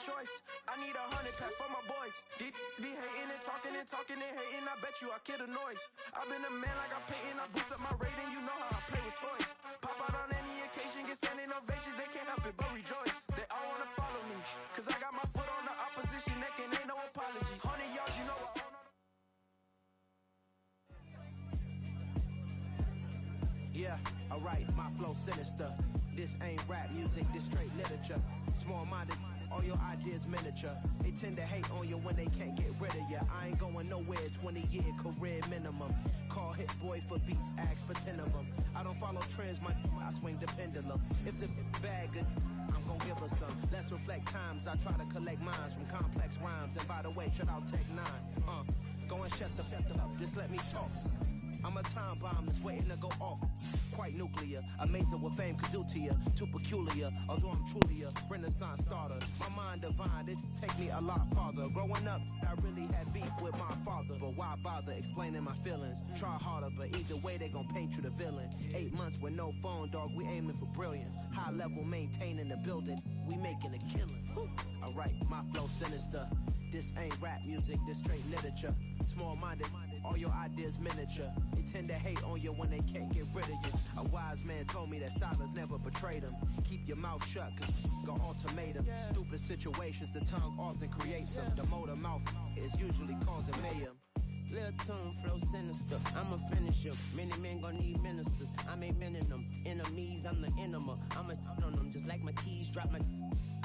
choice. I need 100 pack for my boys. These be hating and talking and hating. I bet you I kill the noise. I've been a man like I'm painting. I boost up my rating. You know how I play with toys. Pop out on any occasion, get standing ovations. They can't help it but rejoice. They all wanna follow me, cause I got my foot on the opposition neck and ain't no apologies. 100 yards, you know I own on. Yeah, alright, my flow sinister. This ain't rap music, this straight literature. Small-minded, all your ideas miniature. They tend to hate on you when they can't get rid of you. I ain't going nowhere, 20-year career minimum. Call Hit Boy for beats, ask for 10 of them. I don't follow trends, I swing the pendulum. If the bag good, I'm gon' give her some. Let's reflect times, I try to collect minds from complex rhymes. And by the way, shout out Tech 9. Go and shut the up, just let me talk. I'm a time bomb that's waiting to go off. Quite nuclear, amazing what fame could do to you. Too peculiar, although I'm truly a renaissance starter. My mind divine, it take me a lot farther. Growing up, I really had beef with my father. But why bother explaining my feelings? Try harder, but either way they gon' paint you the villain. 8 months with no phone, dog, we aiming for brilliance. High level maintaining the building, we making a killing. Alright, my flow sinister. This ain't rap music, this straight literature. Small-minded, all your ideas miniature. They tend to hate on you when they can't get rid of you. A wise man told me that silence never betrayed him. Keep your mouth shut, cause got ultimatums. Stupid situations, the tongue often creates them. The motor mouth is usually causing mayhem. Lil' tune, flow sinister, I'm a finisher. Many men gon' need ministers, I'm a men in them. Enemies, I'm the enema. I'm a on them, just like my keys, drop my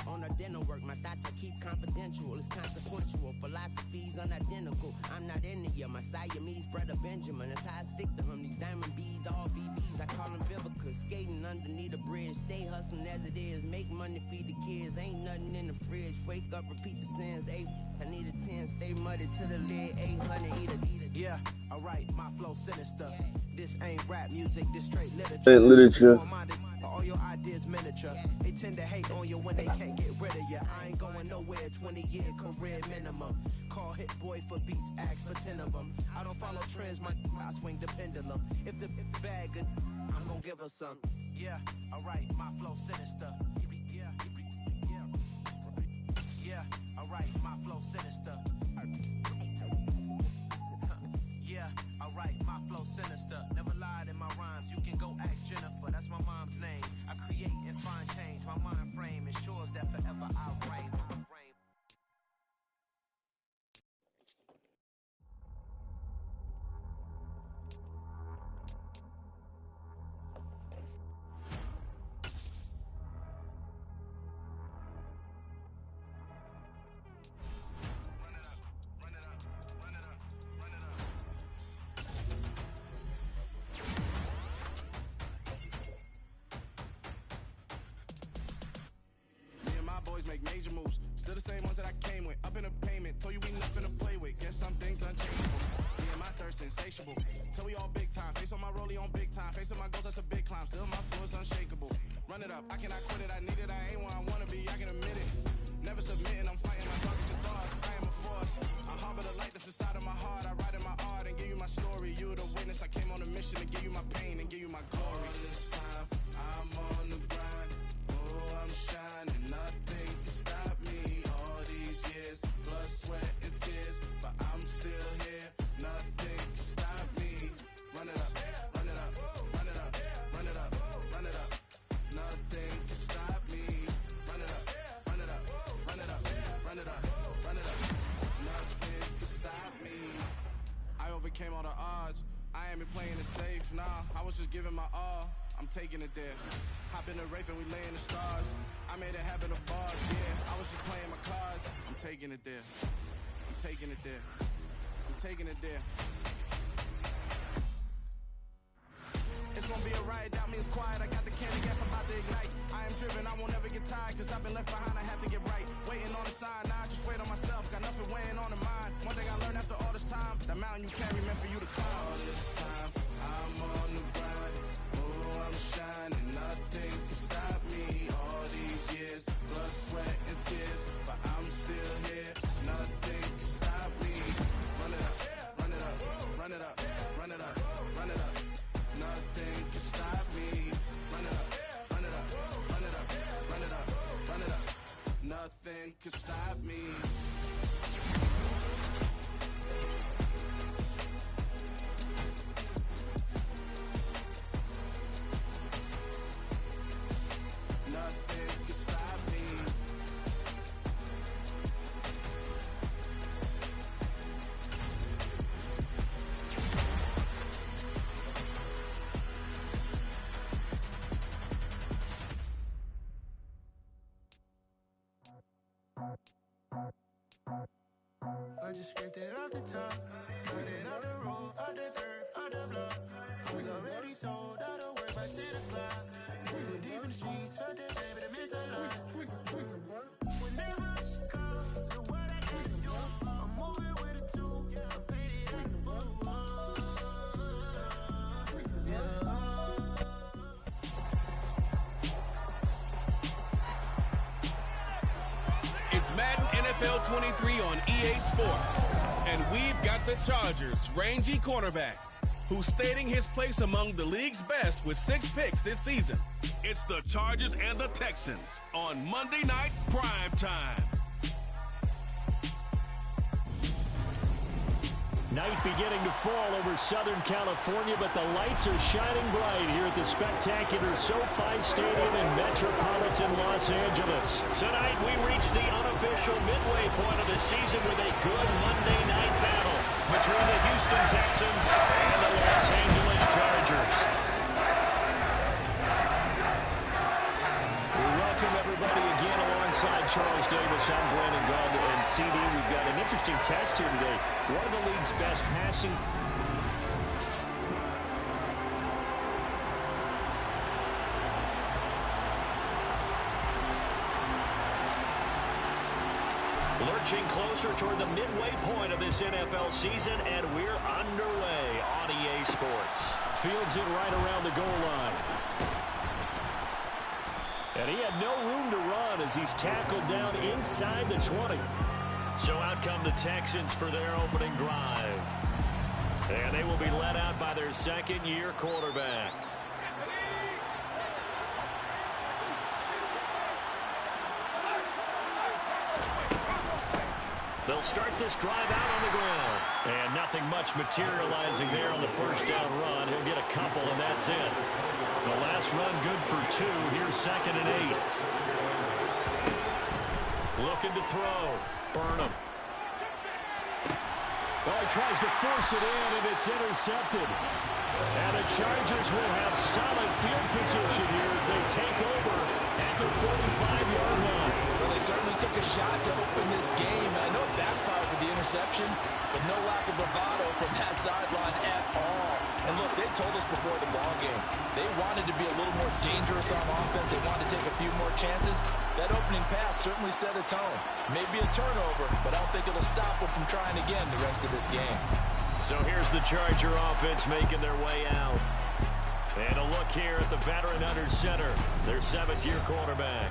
on a dinner work. My thoughts I keep confidential, it's consequential. Philosophies unidentical, I'm not in it yet. My Siamese brother Benjamin, that's how I stick to him. These diamond bees, all BBs, I call them Vivica. Skating underneath a bridge, stay hustling as it is. Make money, feed the kids, ain't nothing in the fridge. Wake up, repeat the sins, I need a 10, stay muddy to the lid, 800, eat it. Yeah, alright, my flow sinister. This ain't rap music, this straight literature. Straight literature. All your ideas miniature. They tend to hate on you when they can't get rid of you. I ain't going nowhere, 20-year career minimum. Call Hit Boy for beats, ask for 10 of them. I don't follow trends, I swing the pendulum. If the bag good, I'm gonna give her some. Yeah, alright, my flow sinister. Yeah, alright, my flow sinister. Yeah, alright, my flow sinister. Never lied in my rhymes, you can go ask Jennifer, that's my mom's name. I create and find change, my mind frame ensures that forever I'll reign. Make major moves, still the same ones that I came with. Up in a payment, told you we nothing to play with. Guess some things unchangeable. Me and my thirst insatiable. Till we all big time. Face on my rollie on big time. Facing my goals, that's a big climb. Still my flow is unshakable. Run it up, I cannot quit it. I need it, I ain't where I wanna be. I can admit it. Never submitting, I'm fighting my targets and thoughts. I am a force. I harbor the light that's inside of my heart. I write in my art and give you my story. You the witness. I came on a mission to give you my pain and give you my glory. All this time, I'm on the grind. Oh, I'm shining. Nothing can stop me. All these years, blood, sweat, and tears, but I'm still here. Nothing can stop me. Run it up, run it up, run it up, run it up, run it up. Nothing can stop me. Run it up, run it up, run it up, run it up, run it up. Nothing can stop me. I overcame all the odds. I ain't been playing it safe, nah. I was just giving my all. I'm taking it there. Hop in the Wraith and we lay in the stars. I made it happen to bars, yeah. I was just playing my cards. I'm taking it there. I'm taking it there. I'm taking it there. It's gonna be a riot, doubt me it's quiet. I got the candy gas, I'm about to ignite. I am driven, I won't ever get tired, cause I've been left behind, I have to get right. Waiting on the sign, now I just wait on myself. Got nothing weighing on the mind. One thing I learned after all this time, that mountain you carry meant for you to climb. All this time, I'm on the grind. Oh, I'm shining, nothing can stop me. All these years, blood, sweat, and tears, but I'm still here. Nothing can stop me. Run it up, run it up, run it up, run it up, run it up. Nothing can stop me. Run it up, run it up, run it up, run it up, run it up. Nothing. could stop me. Nothing could stop me. I just scraped it off the top, put it on the road, on the dirt, on the block. I was already sold, I don't work by 10 o'clock. Too deep in the streets, heard that baby, that meant a lot. Whenever she calls, do what I got to do. I'm moving with a two, I'm painted like a fool. Yeah. It's Maden NFL 23 on EA Sports, and we've got the Chargers' rangy quarterback, who's stating his place among the league's best with 6 picks this season. It's the Chargers and the Texans on Monday Night Prime Time. Night beginning to fall over Southern California, but the lights are shining bright here at the spectacular SoFi Stadium in metropolitan Los Angeles. Tonight we reach the unofficial midway point of the season with a good Monday night battle between the Houston Texans and the Los Angeles Chargers. We welcome everybody again alongside Charles Davis. I'm Brandon Gauld and CD. We've got an interesting test here today. One of the league's best passing. Lurching closer toward the midway point of this NFL season, and we're underway on EA Sports. Fields it right around the goal line. And he had no room to run as he's tackled down inside the 20. So out come the Texans for their opening drive. And they will be led out by their second-year quarterback. They'll start this drive out on the ground. And nothing much materializing there on the first down run. He'll get a couple, and that's it. The last run good for 2. Here's 2nd and 8. Looking to throw. Burnham. Oh, he tries to force it in, and it's intercepted. And the Chargers will have solid field position here as they take over at the 45-yard line. Well, they certainly took a shot to open this game. I know it backfired with the interception, but no lack of bravado from that sideline at all. And look, they told us before the ball game, they wanted to be a little more dangerous on offense. They wanted to take a few more chances. That opening pass certainly set a tone. Maybe a turnover, but I don't think it'll stop them from trying again the rest of this game. So here's the Charger offense making their way out. And a look here at the veteran under center, their 7th-year quarterback.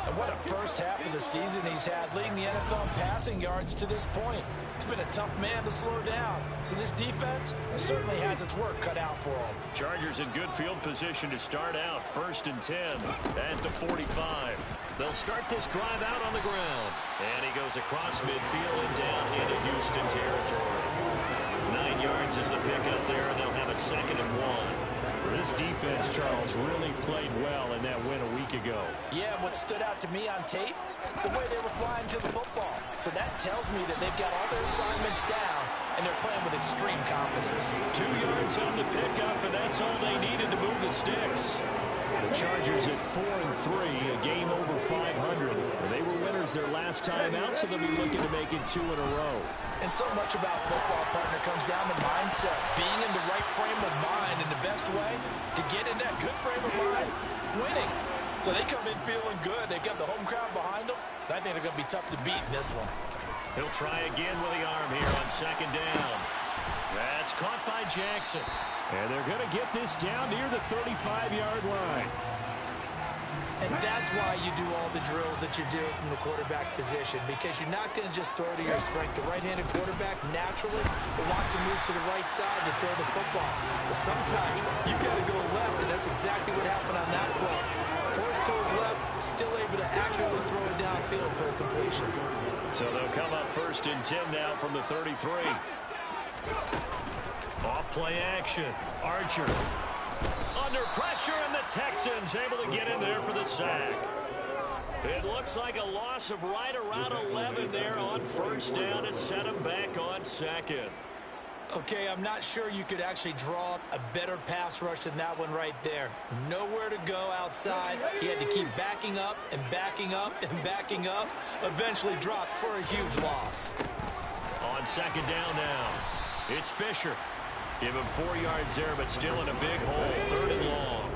And what a first half of the season he's had, leading the NFL in passing yards to this point. He's been a tough man to slow down. So this defense certainly has its work cut out for him. Chargers in good field position to start out. 1st and 10 at the 45. They'll start this drive out on the ground. And he goes across midfield and down into Houston territory. 9 yards is the pickup there, and they'll have a 2nd and 1. This defense, Charles, really played well in that win a week ago. Yeah, what stood out to me on tape, the way they were flying to the football. So that tells me that they've got all their assignments down, and they're playing with extreme confidence. 2 yards on the pickup, and that's all they needed to move the sticks. The Chargers at 4-3, a game over 500. They were winners their last time out, so they'll be looking to make it 2 in a row. And so much about football, partner, comes down to mindset. Being in the right frame of mind, and the best way to get in that good frame of mind, winning. So they come in feeling good. They've got the home crowd behind them. I think they're going to be tough to beat in this one. He'll try again with the arm here on 2nd down. That's caught by Jackson. And they're going to get this down near the 35-yard line. And that's why you do all the drills that you do from the quarterback position, because you're not going to just throw to your strength. The right-handed quarterback naturally will want to move to the right side to throw the football. But sometimes you got to go left, and that's exactly what happened on that play. Forced to his left, still able to accurately throw it downfield for a completion. So they'll come up 1st and 10 now from the 33. Off play action. Archer under pressure, and the Texans able to get in there for the sack. It looks like a loss of right around 11 there on 1st down to set him back on 2nd. Okay, I'm not sure you could actually draw up a better pass rush than that one right there. Nowhere to go outside. He had to keep backing up and backing up and backing up. Eventually dropped for a huge loss. On 2nd down now, it's Fisher. Give him 4 yards there, but still in a big hole. 3rd and long.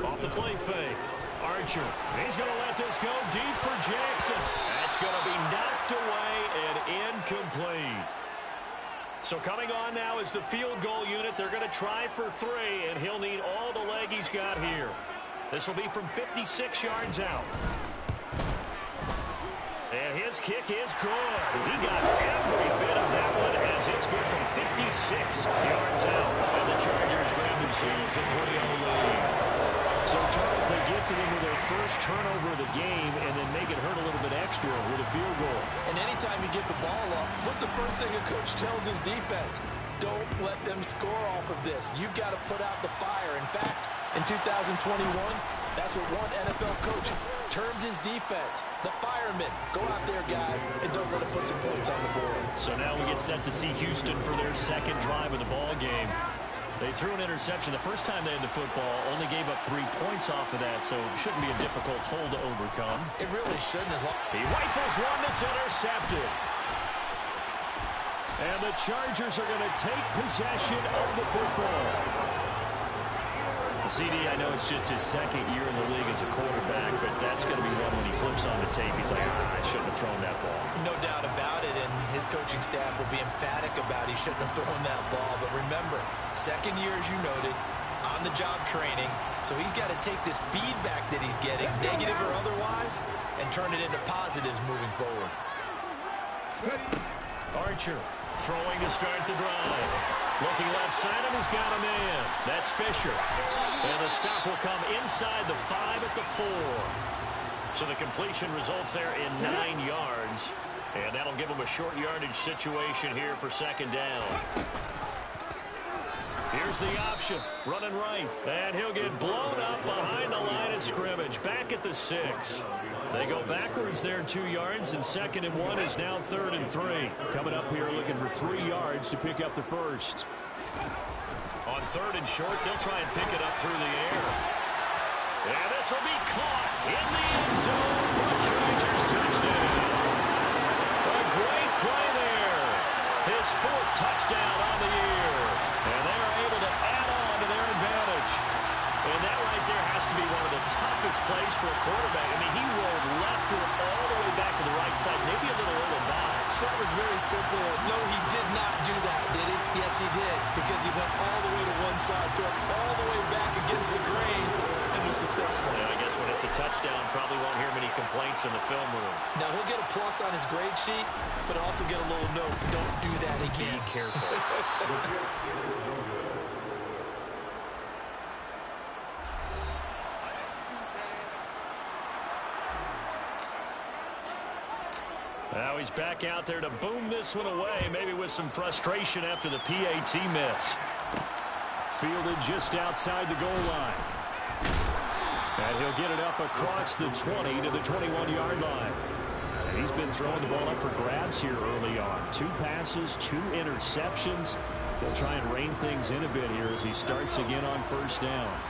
Off the play fake. Archer. He's going to let this go deep for Jackson. That's going to be knocked away and incomplete. So coming on now is the field goal unit. They're going to try for 3, and he'll need all the leg he's got here. This will be from 56 yards out. And his kick is good. He got every bit of that one as it's good from 56 yards out. And the Chargers grab themselves a 3-0 lead. So, Charles, they get to them with their first turnover of the game and then make it hurt a little bit extra with a field goal. And anytime you get the ball up, what's the first thing a coach tells his defense? Don't let them score off of this. You've got to put out the fire. In fact, in 2021, that's what one NFL coach termed his defense. The firemen. Go out there, guys, and don't let them put some points on the board. So now we get set to see Houston for their 2nd drive of the ball game. They threw an interception the first time they had the football, only gave up 3 points off of that, so it shouldn't be a difficult hole to overcome. It really shouldn't. He rifles one that's intercepted. And the Chargers are going to take possession of the football. CD, I know it's just his 2nd year in the league as a quarterback, but that's going to be one when he flips on the tape. He's like, I shouldn't have thrown that ball. No doubt about it, and his coaching staff will be emphatic about he shouldn't have thrown that ball. But remember, 2nd year, as you noted, on-the-job training, so he's got to take this feedback that he's getting, negative or otherwise, and turn it into positives moving forward. Archer throwing to start the drive. Looking left side of him, he's got a man. That's Fisher. And the stop will come inside the 5 at the 4. So the completion results there in 9 yards. And that'll give him a short yardage situation here for 2nd down. Here's the option. Running right. And he'll get blown up behind the line of scrimmage. Back at the 6. They go backwards there 2 yards, and 2nd and 1 is now 3rd and 3. Coming up here looking for 3 yards to pick up the first. On 3rd and short, they'll try and pick it up through the air. And this will be caught in the end zone for a Chargers touchdown. A great play there. His 4th touchdown on the year. And they're able to add on to their advantage. And that right there has to be one of the toughest plays for a quarterback. I mean, he rolled left, threw it all the way back to the right side, maybe a little ill-advised. That was very simple. No, he did not do that, did he? Yes, he did, because he went all the way to one side, threw it all the way back against the grain, and was successful. Yeah, I guess when it's a touchdown, probably won't hear many complaints in the film room. Now, he'll get a plus on his grade sheet, but also get a little note. Don't do that again. Be careful. Now he's back out there to boom this one away, maybe with some frustration after the PAT miss. Fielded just outside the goal line. And he'll get it up across the 20 to the 21-yard line. And he's been throwing the ball up for grabs here early on. 2 passes, 2 interceptions. He'll try and rein things in a bit here as he starts again on 1st down.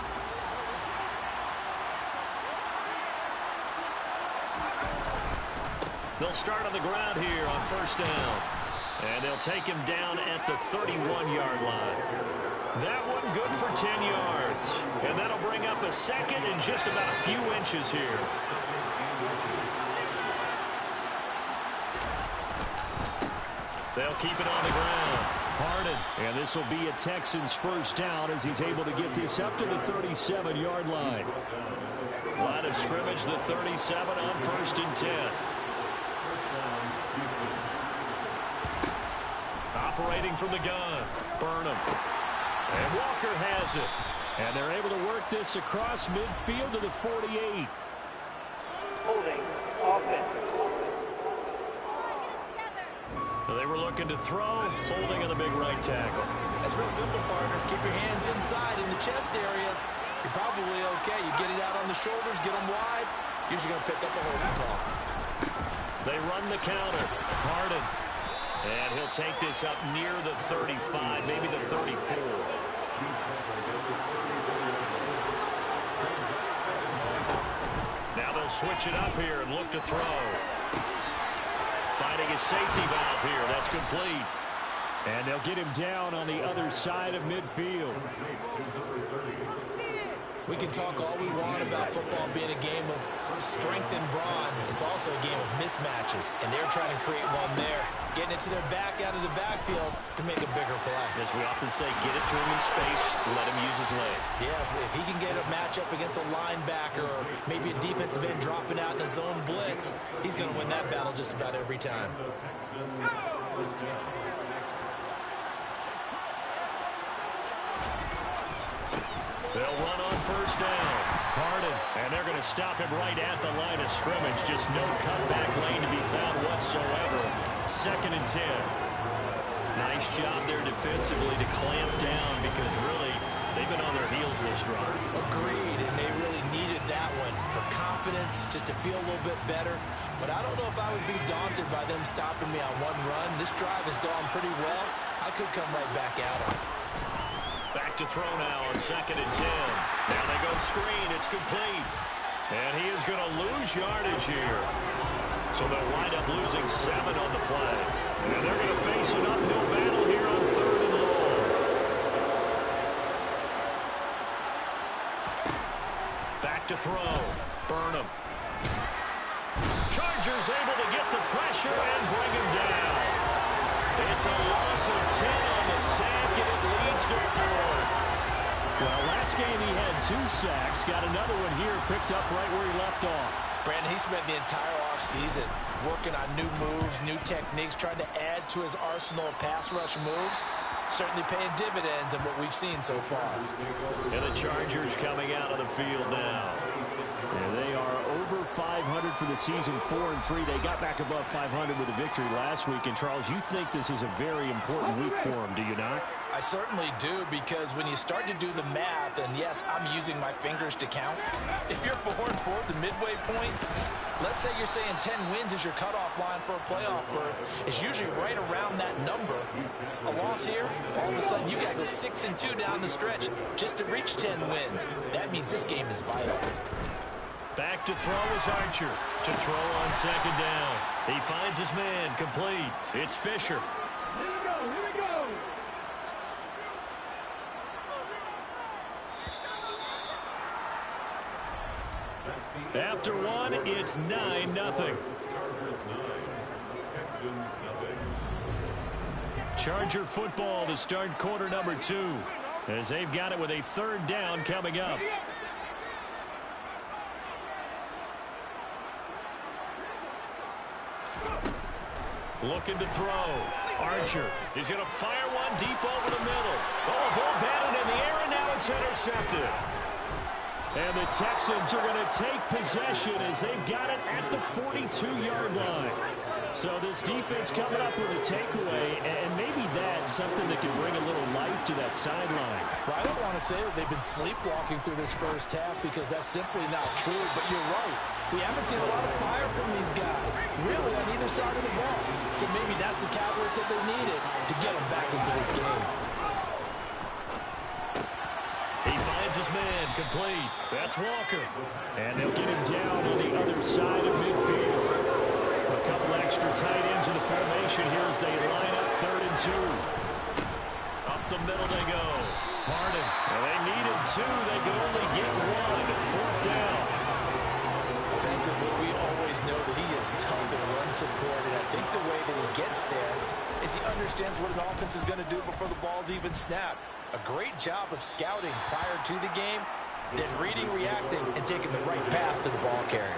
They'll start on the ground here on 1st down. And they'll take him down at the 31-yard line. That one good for 10 yards. And that'll bring up a 2nd and just about a few inches here. They'll keep it on the ground. Harden. And this will be a Texans 1st down as he's able to get this up to the 37-yard line. Line of scrimmage, the 37 on 1st and 10. Operating from the gun. Burnham. And Walker has it. And they're able to work this across midfield to the 48. Holding offense. They were looking to throw, holding on the big right tackle. That's real simple, partner. Keep your hands inside in the chest area. You're probably okay. You get it out on the shoulders, get them wide. Usually going to pick up a holding call. They run the counter. Harden. And he'll take this up near the 35, maybe the 34. Now they'll switch it up here and look to throw. Finding a safety valve here. That's complete. And they'll get him down on the other side of midfield. We can talk all we want about football being a game of strength and brawn. It's also a game of mismatches, and they're trying to create one there, getting it to their back out of the backfield to make a bigger play. As we often say, get it to him in space, let him use his leg. Yeah, if he can get a matchup against a linebacker or maybe a defensive end dropping out in a zone blitz, he's going to win that battle just about every time. They'll run on first down. Harden, and they're going to stop him right at the line of scrimmage. Just no cutback lane to be found whatsoever. 2nd and 10. Nice job there defensively to clamp down because really they've been on their heels this drive. Agreed, and they really needed that one for confidence, just to feel a little bit better. But I don't know if I would be daunted by them stopping me on one run. This drive has gone pretty well. I could come right back at them. Back to throw now on 2nd and 10. Now they go screen. It's complete. And he is going to lose yardage here. So they'll wind up losing 7 on the play. And they're going to face an uphill battle here on 3rd and long. Back to throw. Burnham. Chargers able to get the pressure and bring him down. It's a loss of 10 on the sack, and it leads to 4th. Well, last game he had 2 sacks. Got another one here, picked up right where he left off. Brandon, he spent the entire offseason working on new moves, new techniques, trying to add to his arsenal of pass rush moves. Certainly paying dividends in what we've seen so far. And the Chargers coming out of the field now. And they are over 500 for the season, 4-3. They got back above 500 with a victory last week. And, Charles, you think this is a very important week for them, do you not? I certainly do, because when you start to do the math, and yes, I'm using my fingers to count. If you're 4-4 at the midway point, let's say you're saying 10 wins is your cutoff line for a playoff berth. It's usually right around that number. A loss here, all of a sudden you got to go 6-2 down the stretch just to reach 10 wins. That means this game is vital. Back to throw is Archer. To throw on 2nd down. He finds his man, complete. It's Fisher. Here we go, here we go. After one, it's 9-0. Charger football to start quarter number 2, as they've got it with a 3rd down coming up. Looking to throw. Archer is going to fire one deep over the middle. Oh, a ball batted in the air, and now it's intercepted. And the Texans are going to take possession as they've got it at the 42-yard line. So this defense coming up with a takeaway, and maybe that's something that can bring a little life to that sideline. Well, I don't want to say that they've been sleepwalking through this first half, because that's simply not true, but you're right. We haven't seen a lot of fire from these guys, really, on either side of the ball. So maybe that's the catalyst that they needed to get them back into this game. He finds his man, complete. That's Walker. And they'll get him down on the other side of midfield. A couple extra tight ends in the formation here as they line up 3rd and 2. Up the middle they go. Harden. Well, they needed 2. They could only get 1. 4th down. Defensively, we always know that he is tough in run support, and I think the way that he gets there is he understands what an offense is going to do before the ball's even snapped. A great job of scouting prior to the game, then reading, reacting, and taking the right path to the ball carrier.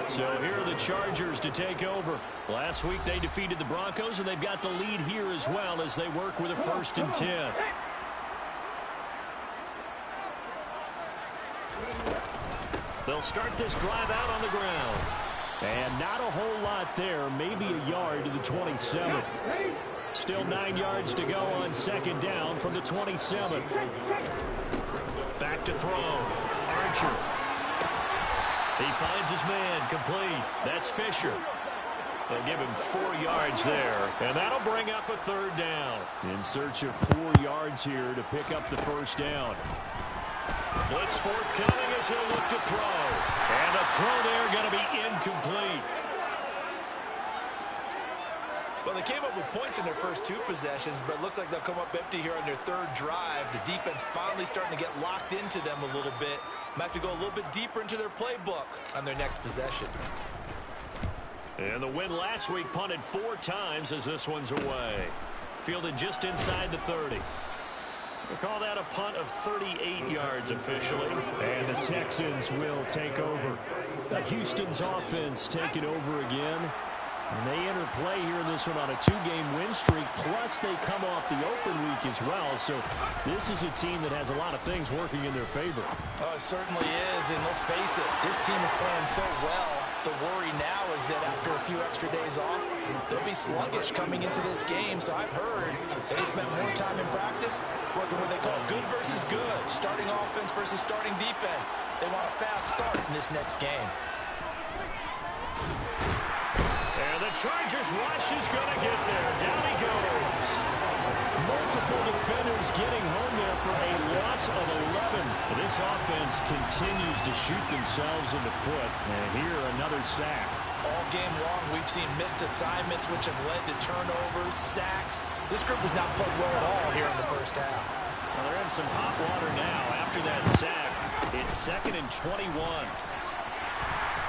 So here are the Chargers to take over. Last week they defeated the Broncos, and they've got the lead here as well as they work with a 1st and 10. They'll start this drive out on the ground. And not a whole lot there, maybe a yard to the 27. Still 9 yards to go on second down from the 27. Back to throw. Archer. He finds his man, complete. That's Fisher. They'll give him 4 yards there, and that'll bring up a third down. In search of 4 yards here to pick up the first down. Blitz forthcoming as he'll look to throw. And a throw there going to be incomplete. Well, they came up with points in their first 2 possessions, but it looks like they'll come up empty here on their third drive. The defense finally starting to get locked into them a little bit. Might have to go a little bit deeper into their playbook on their next possession. And the win last week punted 4 times as this one's away. Fielded just inside the 30. We'll call that a punt of 38 yards officially. And the Texans will take over. Houston's offense taking over again. And they enter play here in this one on a 2-game win streak, plus they come off the open week as well. So this is a team that has a lot of things working in their favor. Oh, it certainly is, and let's face it, this team is playing so well. The worry now is that after a few extra days off, they'll be sluggish coming into this game. So I've heard that they spent more time in practice working what they call good versus good, starting offense versus starting defense. They want a fast start in this next game. And the Chargers rush is going to get there. Down he goes. Multiple defenders getting home there for a loss of 11. This offense continues to shoot themselves in the foot. And here, another sack. All game long, we've seen missed assignments, which have led to turnovers, sacks. This group was not played well at all here in the first half. Well, they're in some hot water now after that sack. It's 2nd and 21.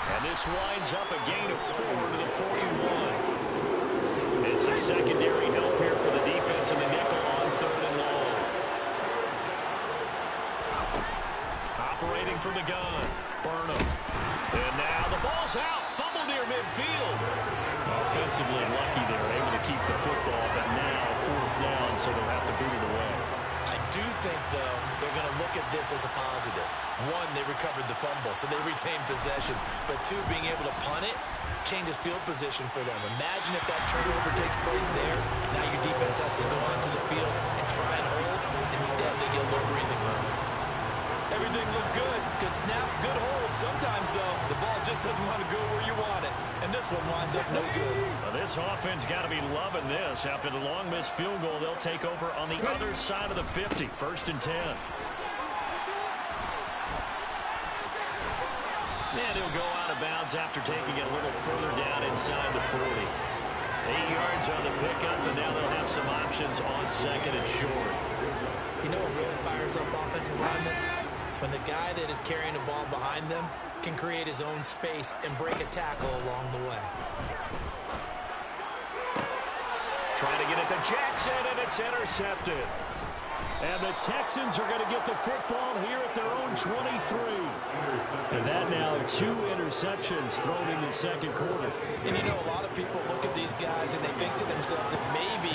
And this winds up a gain of 4 to the 41. And some secondary help here for the defense in the nickel on 3rd and long. Operating from the gun. Burnham. And now the ball's out. Fumble near midfield. Offensively lucky they're able to keep the football, but now 4th down, so they'll have to boot it away. I do think, though, they're going to look at this as a positive. 1, they recovered the fumble, so they retained possession. But 2, being able to punt it changes field position for them. Imagine if that turnover takes place there. Now your defense has to go onto the field and try and hold. Instead, they get a little breathing room. Everything looked good. Good snap, good hold. Sometimes, though, the ball just doesn't want to go where you want it. And this one winds up no good. Well, this offense got to be loving this. After the long missed field goal, they'll take over on the other side of the 50. 1st and 10. And he'll go out of bounds after taking it a little further down inside the 40. 8 yards on the pickup, and now they'll have some options on 2nd and short. You know what really fires up offensive linemen? When the guy that is carrying the ball behind them can create his own space and break a tackle along the way. Trying to get it to Jackson, and it's intercepted. And the Texans are going to get the football here at their own 23. And that now 2 interceptions thrown in the 2nd quarter. And you know, a lot of people look at these guys and they think to themselves that maybe,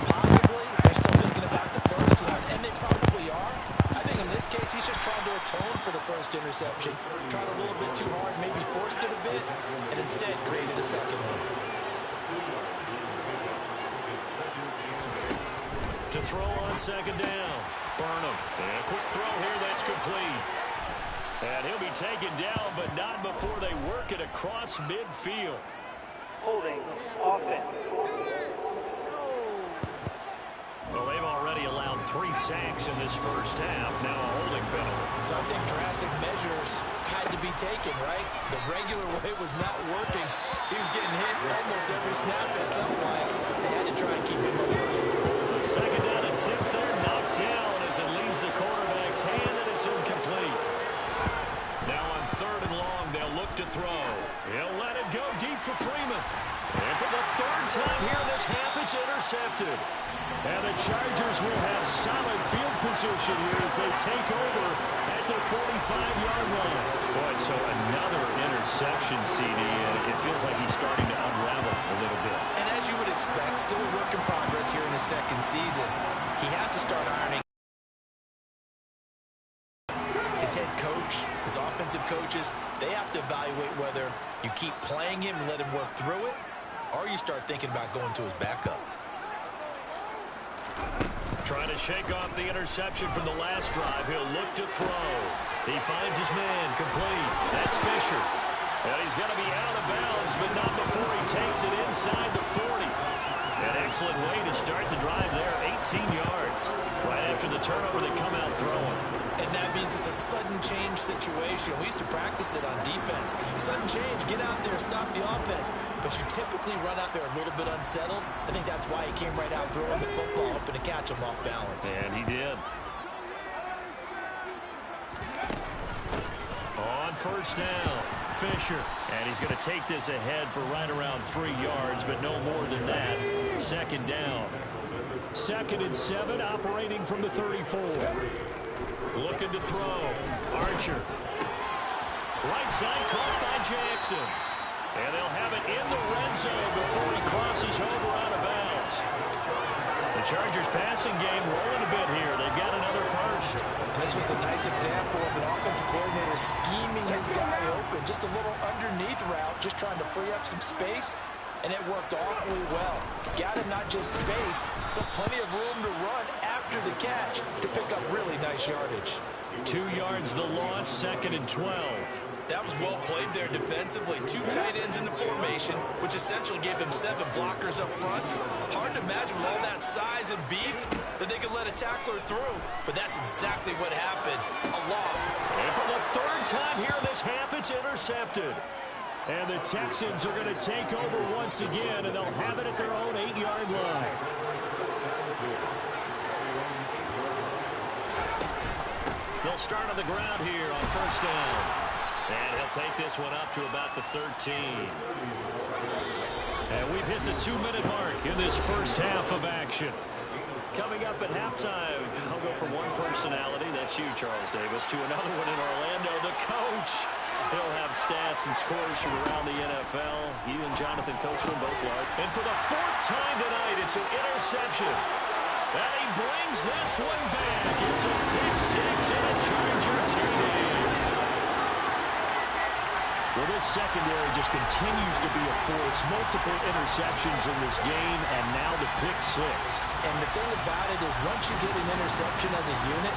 possibly, they're still thinking about the first one. And they probably are. I think in this case, he's just trying to atone for the first interception. Tried a little bit too hard, maybe forced it a bit, and instead created a second one. To throw on 2nd down. Burnham. And a quick throw here that's complete. And he'll be taken down, but not before they work it across midfield. Holding offense. Well, they've already allowed 3 sacks in this first half. Now a holding penalty. So I think drastic measures had to be taken, right? The regular way was not working. He was getting hit almost every snap. It felt like they had to try and keep him away. The 2nd down attempt there knocked down as it leaves the quarterback's hand, and it's incomplete. Now on 3rd and long, they'll look to throw. He'll let it go deep for Freeman. And for the 3rd time here in this half, it's intercepted. And the Chargers will have solid field position here as they take over at the 45-yard line. Boy, so another interception, CD, and it feels like he's starting to unravel a little bit. And as you would expect, still a work in progress here in his 2nd season. He has to start ironing. His head coach, his offensive coach, coaches, they have to evaluate whether you keep playing him and let him work through it, or you start thinking about going to his backup. Trying to shake off the interception from the last drive. He'll look to throw. He finds his man complete. That's Fisher. And he's going to be out of bounds, but not before he takes it inside the 40. An excellent way to start the drive there. 18 yards. Right after the turnover, they come out throwing. And that means it's a sudden change situation. We used to practice it on defense. Sudden change, get out there, stop the offense. But you typically run out there a little bit unsettled. I think that's why he came right out throwing the football, hoping to catch him off balance. And he did. On first down, Fisher. And he's going to take this ahead for right around 3 yards, but no more than that. Second down. 2nd and 7, operating from the 34. Looking to throw. Archer. Right side caught by Jackson. And they'll have it in the red zone before he crosses over out of bounds. The Chargers passing game rolling a bit here. They've got another first. And this was a nice example of an offensive coordinator scheming his guy open. Just a little underneath route, just trying to free up some space. And it worked awfully well. Got him not just space, but plenty of room to run after the catch to pick up really nice yardage. 2 yards the loss, 2nd and 12. That was well played there defensively. 2 tight ends in the formation, which essentially gave them 7 blockers up front. Hard to imagine with all that size and beef that they could let a tackler through. But that's exactly what happened. A loss. And for the 3rd time here in this half, it's intercepted. And the Texans are going to take over once again, and they'll have it at their own 8-yard line. They'll start on the ground here on first down. And he'll take this one up to about the 13. And we've hit the 2-minute mark in this first half of action. Coming up at halftime, I'll go from one personality, that's you, Charles Davis, to another one in Orlando, the coach. He'll have stats and scores from around the NFL. You and Jonathan Coachman both like. And for the 4th time tonight, it's an interception. And he brings this one back. It's a pick 6 and a Charger TD. Well, this secondary just continues to be a force. Multiple interceptions in this game, and now the pick 6. And the thing about it is once you get an interception as a unit,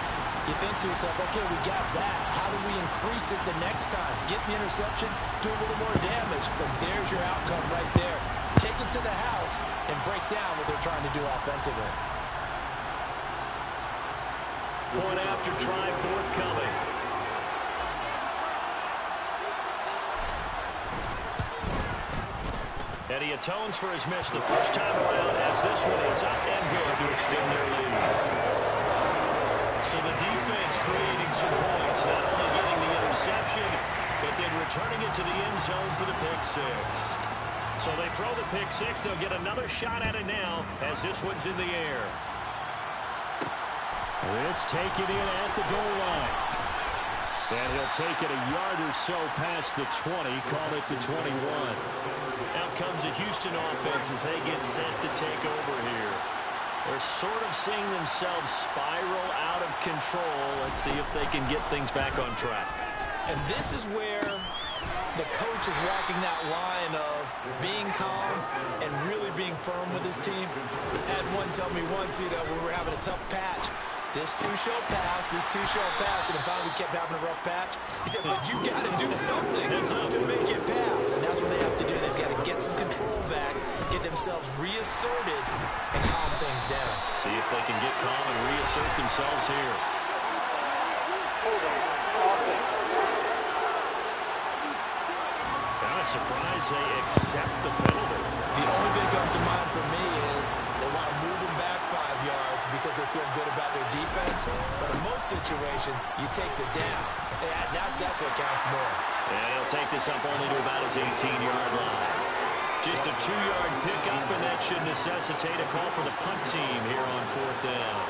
you think to yourself, okay, we got that. How do we increase it the next time? Get the interception, do a little more damage, but there's your outcome right there. Take it to the house and break down what they're trying to do offensively. Point after try forthcoming. And he atones for his miss the first time around as this one is up and good to extend their lead. So the defense creating some points, not only getting the interception, but then returning it to the end zone for the pick 6. So they throw the pick 6. They'll get another shot at it now as this one's in the air. This taken in at the goal line. And he'll take it a yard or so past the 20, call it the 21. Out comes the Houston offense as they get set to take over here. They're sort of seeing themselves spiral out of control. Let's see if they can get things back on track. And this is where the coach is walking that line of being calm and really being firm with his team. I had one tell me once, when we were having a tough patch, this too shall pass, this too shall pass, and finally we kept having a rough patch. He said, but you got to do something to make it pass, and that's what they have to do. They've got to get some control back, get themselves reasserted, and calm things down. See if they can get calm and reassert themselves here. I'm surprised they accept the penalty. The only thing that comes to mind for me is they want to move them back 5 yards because they feel good about their defense. But in most situations, you take the down. That's what counts more. And he'll take this up only to about his 18-yard line. Just a 2-yard pickup, and that should necessitate a call for the punt team here on 4th down.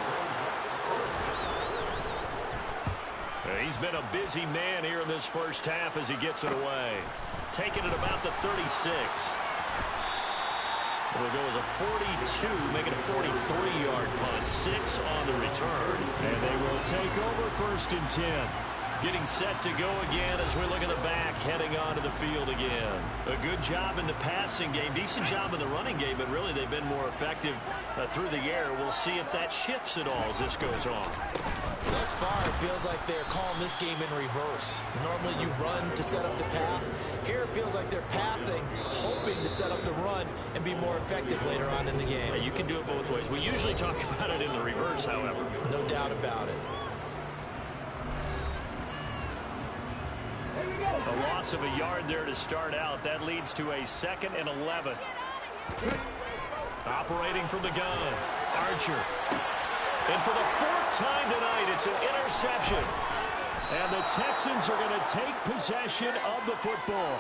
He's been a busy man here in this first half as he gets it away. Taking it about the 36. It'll go as a 42, making a 43-yard punt. 6 on the return. And they will take over 1st and 10. Getting set to go again as we look at the back heading onto the field again. A good job in the passing game, decent job in the running game, but really they've been more effective through the air. We'll see if that shifts at all as this goes on. Thus far, it feels like they're calling this game in reverse. Normally you run to set up the pass. Here it feels like they're passing, hoping to set up the run and be more effective later on in the game. Yeah, you can do it both ways. We usually talk about it in the reverse, however. No doubt about it. A loss of a yard there to start out. That leads to a 2nd and 11. Operating from the gun, Archer. And for the 4th time tonight, it's an interception. And the Texans are going to take possession of the football.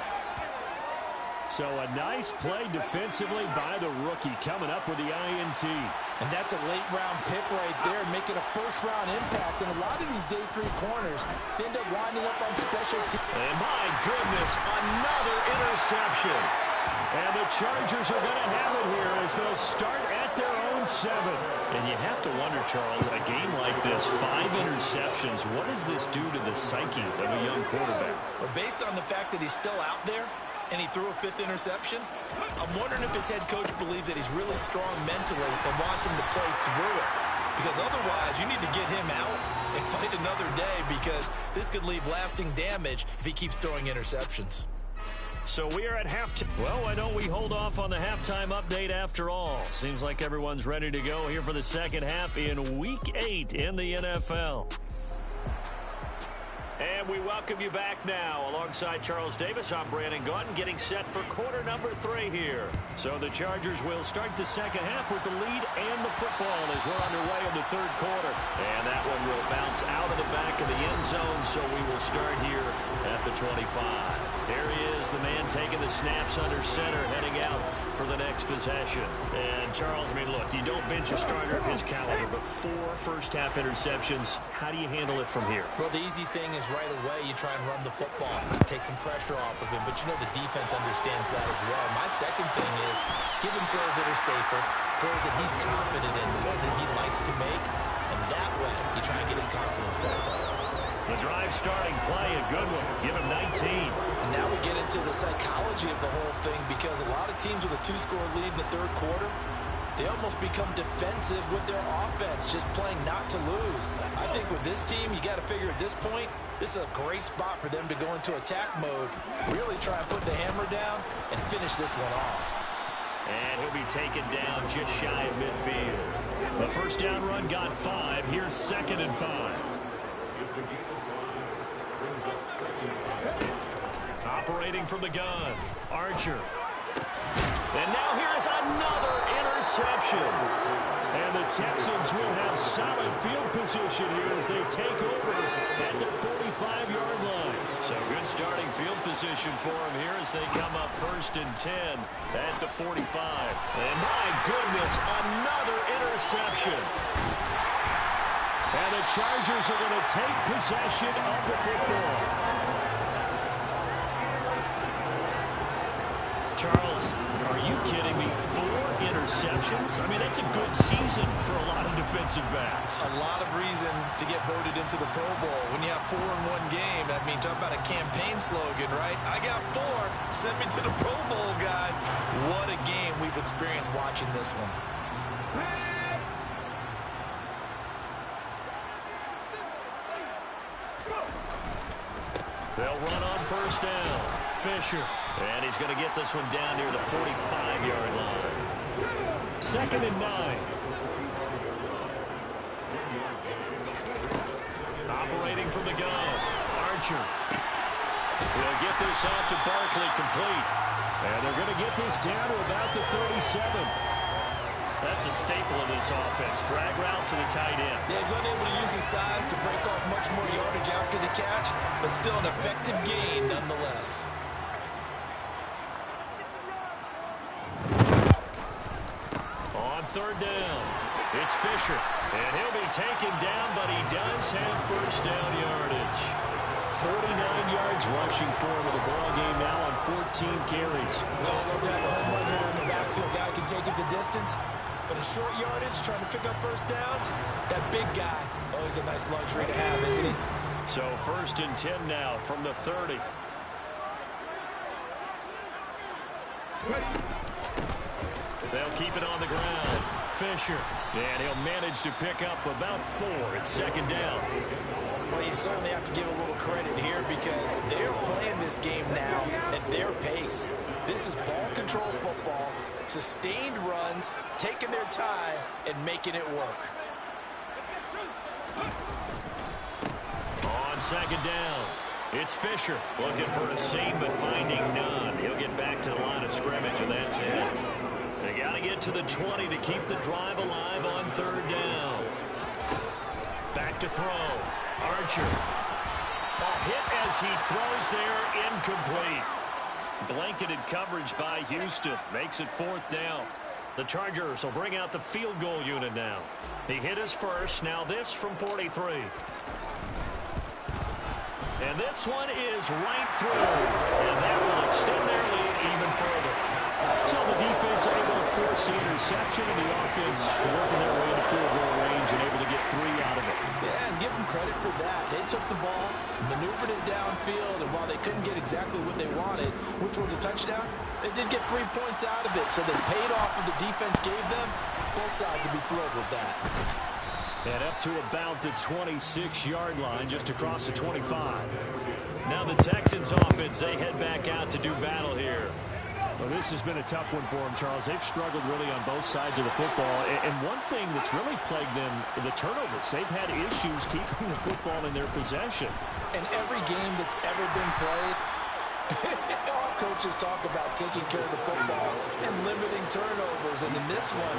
So a nice play defensively by the rookie coming up with the INT. And that's a late-round pick right there, making a first-round impact. And a lot of these day 3 corners, they end up winding up on special teams. And my goodness, another interception. And the Chargers are going to have it here as they'll start at their own 7. And you have to wonder, Charles, a game like this, 5 interceptions, what does this do to the psyche of a young quarterback? Well, based on the fact that he's still out there, and he threw a 5th interception, I'm wondering if his head coach believes that he's really strong mentally and wants him to play through it. Because otherwise, you need to get him out and fight another day, because this could leave lasting damage if he keeps throwing interceptions. So we are at halftime. Well, why don't we hold off on the halftime update after all? Seems like everyone's ready to go here for the second half in Week 8 in the NFL. And we welcome you back now. Alongside Charles Davis, I'm Brandon Gaudin, getting set for quarter number 3 here. So the Chargers will start the second half with the lead and the football as we're underway in the 3rd quarter. And that one will bounce out of the back of the end zone, so we will start here at the 25. There he is, the man taking the snaps under center, heading out for the next possession. And Charles, I mean, look, you don't bench a starter of his caliber, but 4 first-half interceptions. How do you handle it from here? Well, the easy thing is right away you try and run the football, take some pressure off of him, but you know the defense understands that as well. My second thing is give him throws that are safer, throws that he's confident in, the ones that he likes to make, and that way you try and get his confidence back up. The drive starting play, a good one. Give him 19. And now we get into the psychology of the whole thing, because a lot of teams with a 2-score lead in the 3rd quarter, they almost become defensive with their offense, just playing not to lose. I think with this team, you got to figure at this point, this is a great spot for them to go into attack mode, really try and put the hammer down and finish this one off. And he'll be taken down just shy of midfield. The first down run got 5. Here's 2nd and 5. Operating from the gun, Archer. And now here's another interception. And the Texans will have solid field position here as they take over at the 45-yard line. So good starting field position for them here as they come up 1st and 10 at the 45. And my goodness, another interception. And the Chargers are going to take possession of the football. Charles, are you kidding me? 4 interceptions? I mean, that's a good season for a lot of defensive backs. A lot of reason to get voted into the Pro Bowl. When you have 4 in one game, I mean, talk about a campaign slogan, right? I got 4. Send me to the Pro Bowl, guys. What a game we've experienced watching this one. They'll run on first down. Fisher. And he's going to get this one down near the 45-yard line. 2nd and 9. Operating from the gun. Archer. He'll get this out to Barkley, complete. And they're going to get this down to about the 37. That's a staple of this offense. Drag route to the tight end. Yeah, he's unable to use his size to break off much more yardage after the catch, but still an effective gain nonetheless. On 3rd down, it's Fisher. And he'll be taken down, but he does have first down yardage. 49 yards rushing for him in the ball game now on 14 carries. No, love that home run hitter in the backfield. Guy can take it the distance. But a short yardage, trying to pick up first downs, that big guy, always a nice luxury to have, isn't he? So 1st and 10 now from the 30. They'll keep it on the ground. Fisher. And he'll manage to pick up about 4. It's 2nd down. Well, you certainly have to give a little credit here because they're playing this game now at their pace. This is ball control football, sustained runs, taking their time, and making it work. On 2nd down, it's Fisher looking for a seam but finding none. He'll get back to the line of scrimmage, and that's it. They got to get to the 20 to keep the drive alive on 3rd down. Back to throw. Archer. A hit as he throws there, incomplete. Blanketed coverage by Houston. Makes it 4th down. The Chargers will bring out the field goal unit now. He hit his first. Now this from 43. And this one is right through. And that will extend their lead even further. So the defense able to force the interception, and the offense working their way into field goal range and able to get 3 out of it. Yeah, and give them credit for that. They took the ball, maneuvered it downfield, and while they couldn't get exactly what they wanted, which was a touchdown, they did get 3 points out of it. So they paid off what the defense gave them. Both sides will be thrilled with that. And up to about the 26-yard line, just across the 25. Now the Texans offense, they head back out to do battle here. Well, this has been a tough one for them, Charles. They've struggled really on both sides of the football. And one thing that's really plagued them, the turnovers. They've had issues keeping the football in their possession. In every game that's ever been played, all coaches talk about taking care of the football and limiting turnovers. And in this one,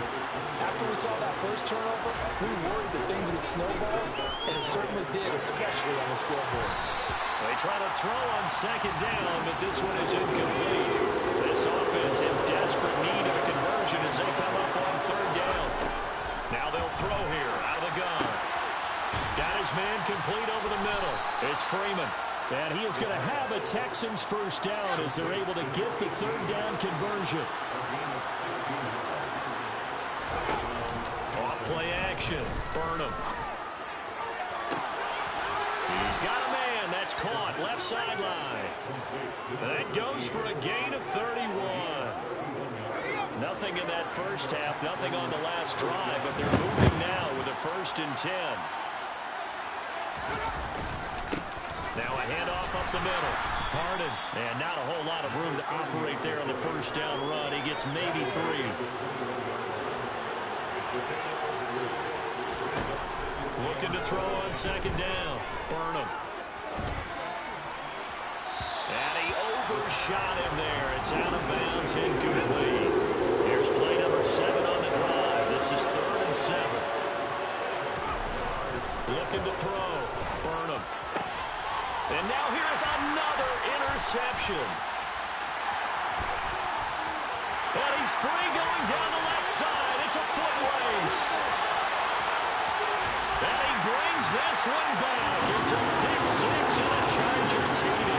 after we saw that first turnover, we worried that things would snowball, and it certainly did, especially on the scoreboard. They try to throw on 2nd down, but this one is incomplete. This offense in desperate need of a conversion as they come up on 3rd down. Now they'll throw here out of the gun. Got his man complete over the middle. It's Freeman. And he is going to have a Texans first down as they're able to get the 3rd down conversion. Off play action. Burnham. He's got a man. That's caught. Left sideline. That goes for a gain of 31. Nothing in that first half. Nothing on the last drive. But they're moving now with a 1st and 10. Now a handoff up the middle. Harden. And not a whole lot of room to operate there on the 1st down run. He gets maybe 3. Looking to throw on 2nd down. Burnham. And he overshot him there. It's out of bounds, incomplete. Here's play number 7 on the drive. This is 3rd and 7. Looking to throw. Burnham. And now here's another interception. And he's free going down the left side. It's a foot race. And he brings this one back. It's a pick 6 and a Charger TD.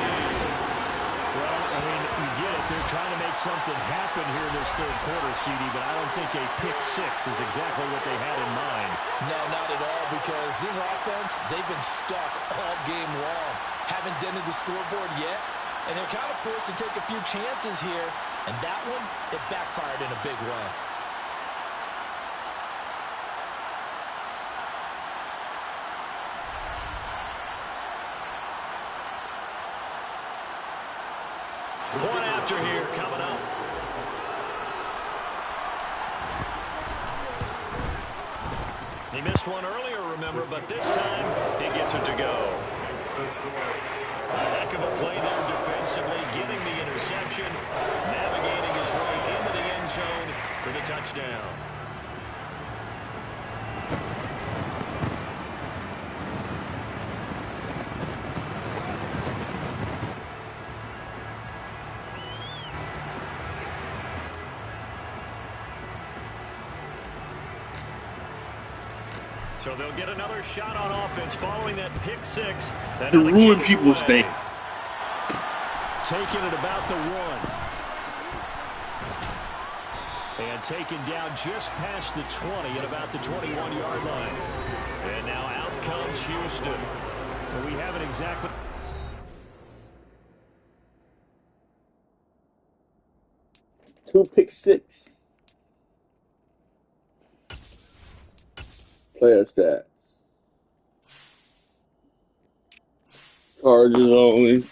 Well, I mean, you get it. They're trying to make something happen here in this 3rd quarter, CD, but I don't think a pick 6 is exactly what they had in mind. No, not at all, because this offense, they've been stuck all game long. Haven't dented the scoreboard yet, and they're kind of forced to take a few chances here, and that one, it backfired in a big way. Point after here coming up. He missed one earlier, remember, but this time he gets it to go. A heck of a play there defensively, getting the interception, navigating his way into the end zone for the touchdown. So they'll get another shot on offense following that pick 6. To ruin people's day. Taking it about the 1. And taken down just past the 20 at about the 21-yard line. And now out comes Houston. Well, we haven't exactly. Two pick six. Player stats. Charges only.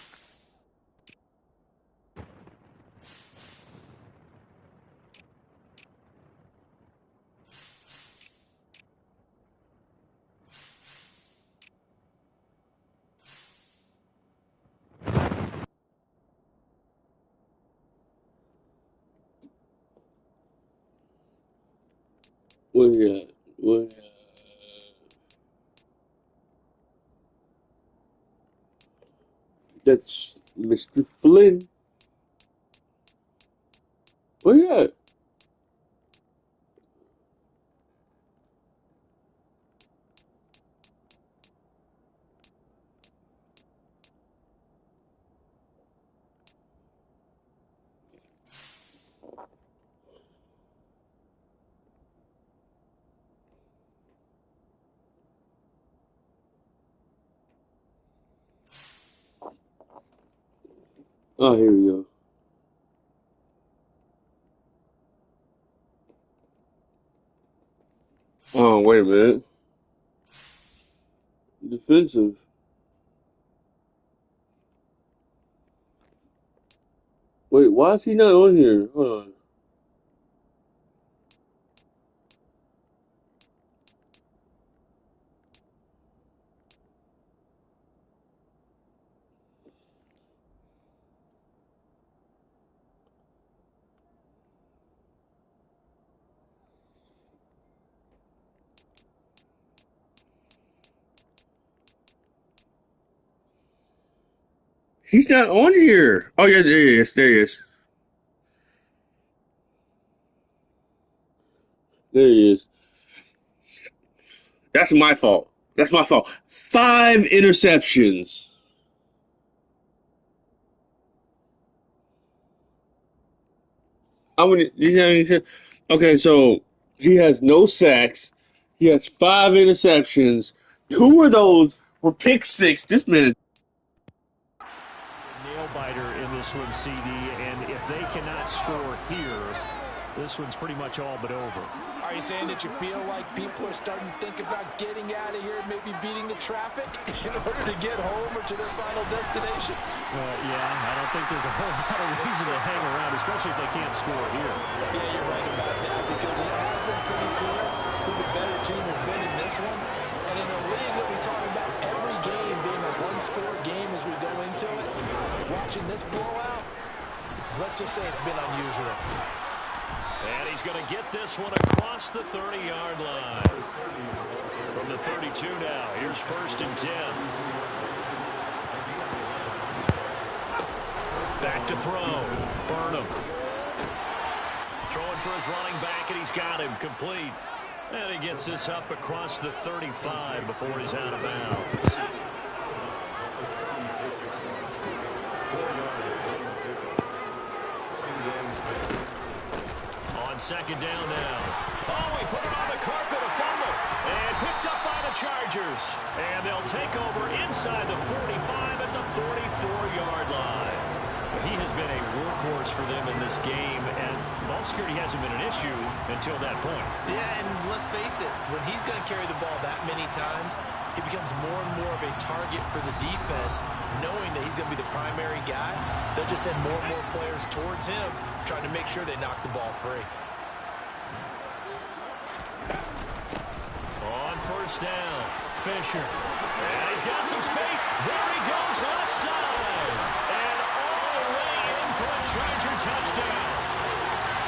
That's Mr. Flynn. Where you at? Oh, here we go. Oh, wait a minute. Defensive. Wait, why is he not on here? Hold on. He's not on here. Oh, yeah, there he is. There he is. There he is. That's my fault. That's my fault. 5 interceptions. How many? Okay, so he has no sacks. He has 5 interceptions. 2 of those were pick six. This man. Nail biter in this one, CD, and if they cannot score here, this one's pretty much all but over. Are you saying that you feel like people are starting to think about getting out of here, maybe beating the traffic in order to get home or to their final destination? Yeah, I don't think there's a whole lot of reason to hang around, especially if they can't score here. Yeah, you're right about that, because it has been pretty clear who the better team has been in this one. And in a league that we talk about every game being a one-score game as we go into it, watching this blowout, let's just say it's been unusual. And he's going to get this one across the 30-yard line. From the 32 now, here's 1st and 10. Back to throw. Burnham. Throwing for his running back, and he's got him complete. And he gets this up across the 35 before he's out of bounds. Second down now. Oh, he put it on the carpet, a fumble. And picked up by the Chargers. And they'll take over inside the 45 at the 44-yard line. He has been a workhorse for them in this game, and ball security hasn't been an issue until that point. Yeah, and let's face it, when he's going to carry the ball that many times, he becomes more and more of a target for the defense, knowing that he's going to be the primary guy. They'll just send more and more players towards him, trying to make sure they knock the ball free. On 1st down, Fisher. And he's got some space. There he goes, left side. And all the way in for a Charger touchdown.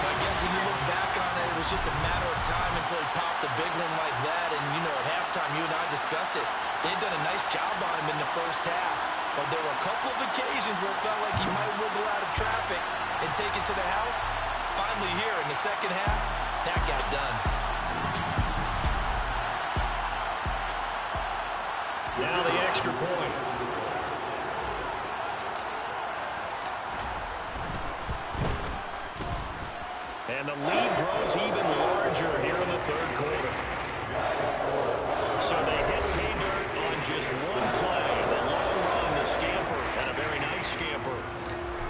I guess when you look back on it, it was just a matter of time until he popped a big one like that. And, you know, at halftime, you and I discussed it. They'd done a nice job on him in the first half. But there were a couple of occasions where it felt like he might wiggle out of traffic and take it to the house. Finally here in the second half, that got done. Now the extra point. And the lead grows even larger here in the 3rd quarter. So they hit pay dirt on just one play. a scamper, and a very nice scamper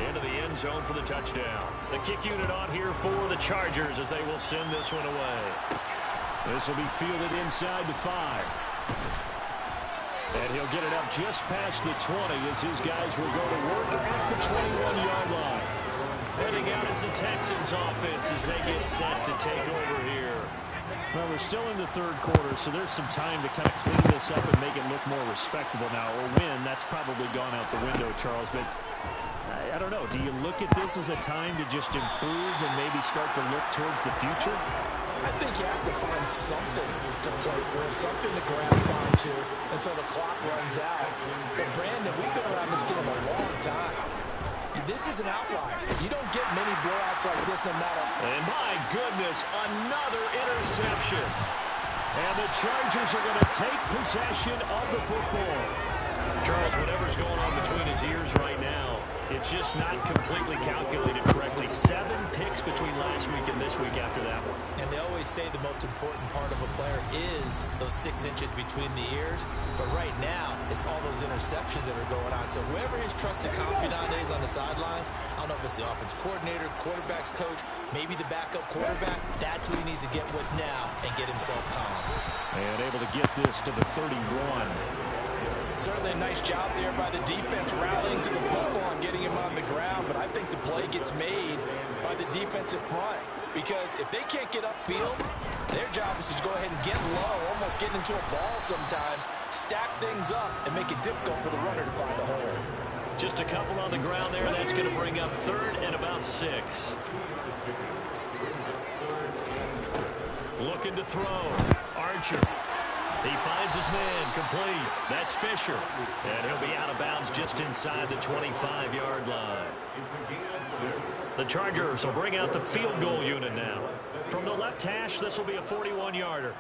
into the end zone for the touchdown. The kick unit on here for the Chargers as they will send this one away. This will be fielded inside the 5. And he'll get it up just past the 20 as his guys will go to work at the 21-yard line. Heading out is the Texans offense as they get set to take over here. Well, we're still in the third quarter, so there's some time to kind of clean this up and make it look more respectable now. Or win, that's probably gone out the window, Charles. But I don't know. Do you look at this as a time to just improve and maybe start to look towards the future? I think you have to find something to play for, something to grasp onto until the clock runs out. But, Brandon, we've been around this game a long time. This is an outlier. You don't get many blowouts like this no matter. And my goodness, another interception. And the Chargers are going to take possession of the football. Charles, whatever's going on between his ears right now, it's just not completely calculated correctly. 7 picks between last week and this week after that one. And they always say the most important part of a player is those 6 inches between the ears. But right now, it's all those interceptions that are going on. So whoever his trusted confidant is on the sidelines, I don't know if it's the offensive coordinator, the quarterback's coach, maybe the backup quarterback, that's who he needs to get with now and get himself calm. And able to get this to the 31. Certainly a nice job there by the defense rallying to the football and getting him on the ground, but I think the play gets made by the defensive front because if they can't get upfield, their job is to go ahead and get low, almost getting into a ball sometimes, stack things up, and make it difficult for the runner to find a hole. Just a couple on the ground there. That's going to bring up 3rd and about 6. Looking to throw. Archer. He finds his man, complete. That's Fisher. And he'll be out of bounds just inside the 25-yard line. The Chargers will bring out the field goal unit now. From the left hash, this will be a 41-yarder.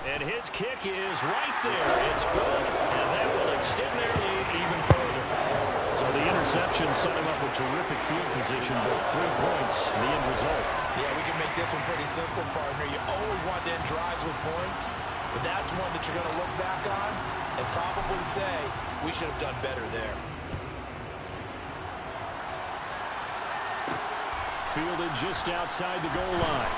And his kick is right there. It's good, and that will extend their lead even further. So the interception set him up with terrific field position, but 3 points, the end result. Yeah, we can make this one pretty simple, partner. You always want to end drives with points, but that's one that you're going to look back on and probably say, we should have done better there. Fielded just outside the goal line.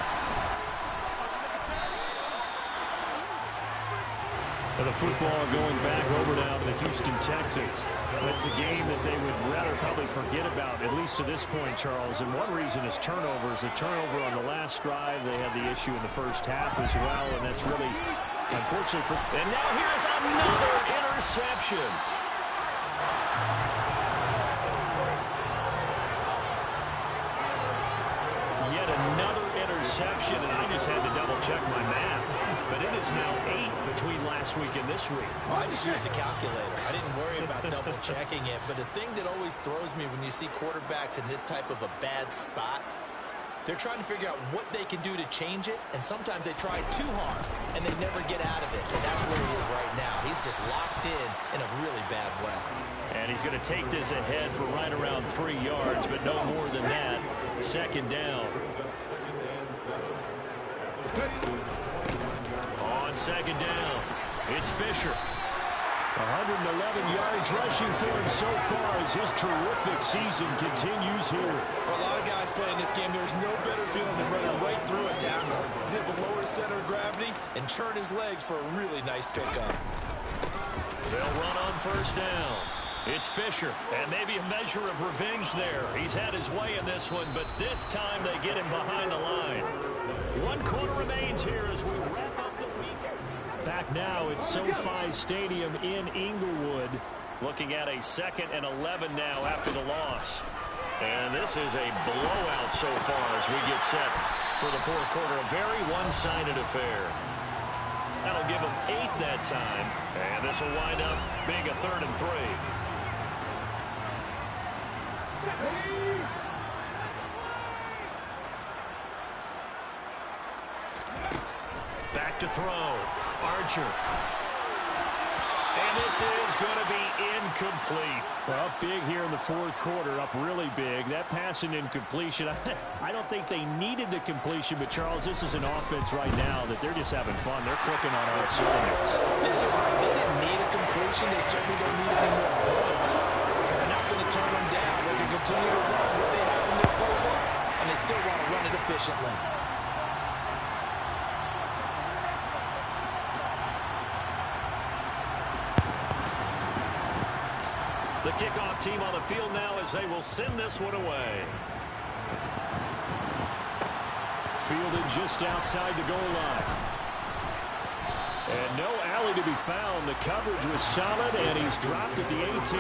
And the football going back over now to the Houston Texans. That's a game that they would rather probably forget about, at least to this point, Charles. And one reason is turnovers. The turnover on the last drive, they had the issue in the first half as well, and that's really, unfortunately for... And now here's another interception. Yet another interception, and I just had to double-check my math. But it is now 8 between last week and this week. Well, I just used a calculator. I didn't worry about double-checking it. But the thing that always throws me when you see quarterbacks in this type of a bad spot, they're trying to figure out what they can do to change it. And sometimes they try too hard, and they never get out of it. And that's where he is right now. He's just locked in a really bad way. And he's going to take this ahead for right around 3 yards, but no more than that. 2nd down. On 2nd down, it's Fisher. 111 yards rushing for him so far as his terrific season continues here. For a lot of guys playing this game, there's no better feeling than running right through a tackle. He's able to lower his center of gravity and churn his legs for a really nice pickup. They'll run on 1st down. It's Fisher, and maybe a measure of revenge there. He's had his way in this one, but this time they get him behind the line. 1 quarter remains here as we wrap up the week. Back now at SoFi Stadium in Inglewood. Looking at a 2nd and 11 now after the loss. And this is a blowout so far as we get set for the 4th quarter. A very one-sided affair. That'll give them 8 that time. And this will wind up being a 3rd and 3. Back to throw. Archer. And And this is going to be incomplete. Well, up big here in the fourth quarter, up really big. That pass and incompletion, I don't think they needed the completion, but Charles, this is an offense right now that they're just having fun. They're clicking on all cylinders. Yeah, you're right. They didn't need a completion. They certainly don't need any more points. They're not going to turn them down. They can continue to run what they have in their playbook, and they still want to run it efficiently. The kickoff team on the field now as they will send this one away. Fielded just outside the goal line. And no alley to be found. The coverage was solid, and he's dropped at the 18.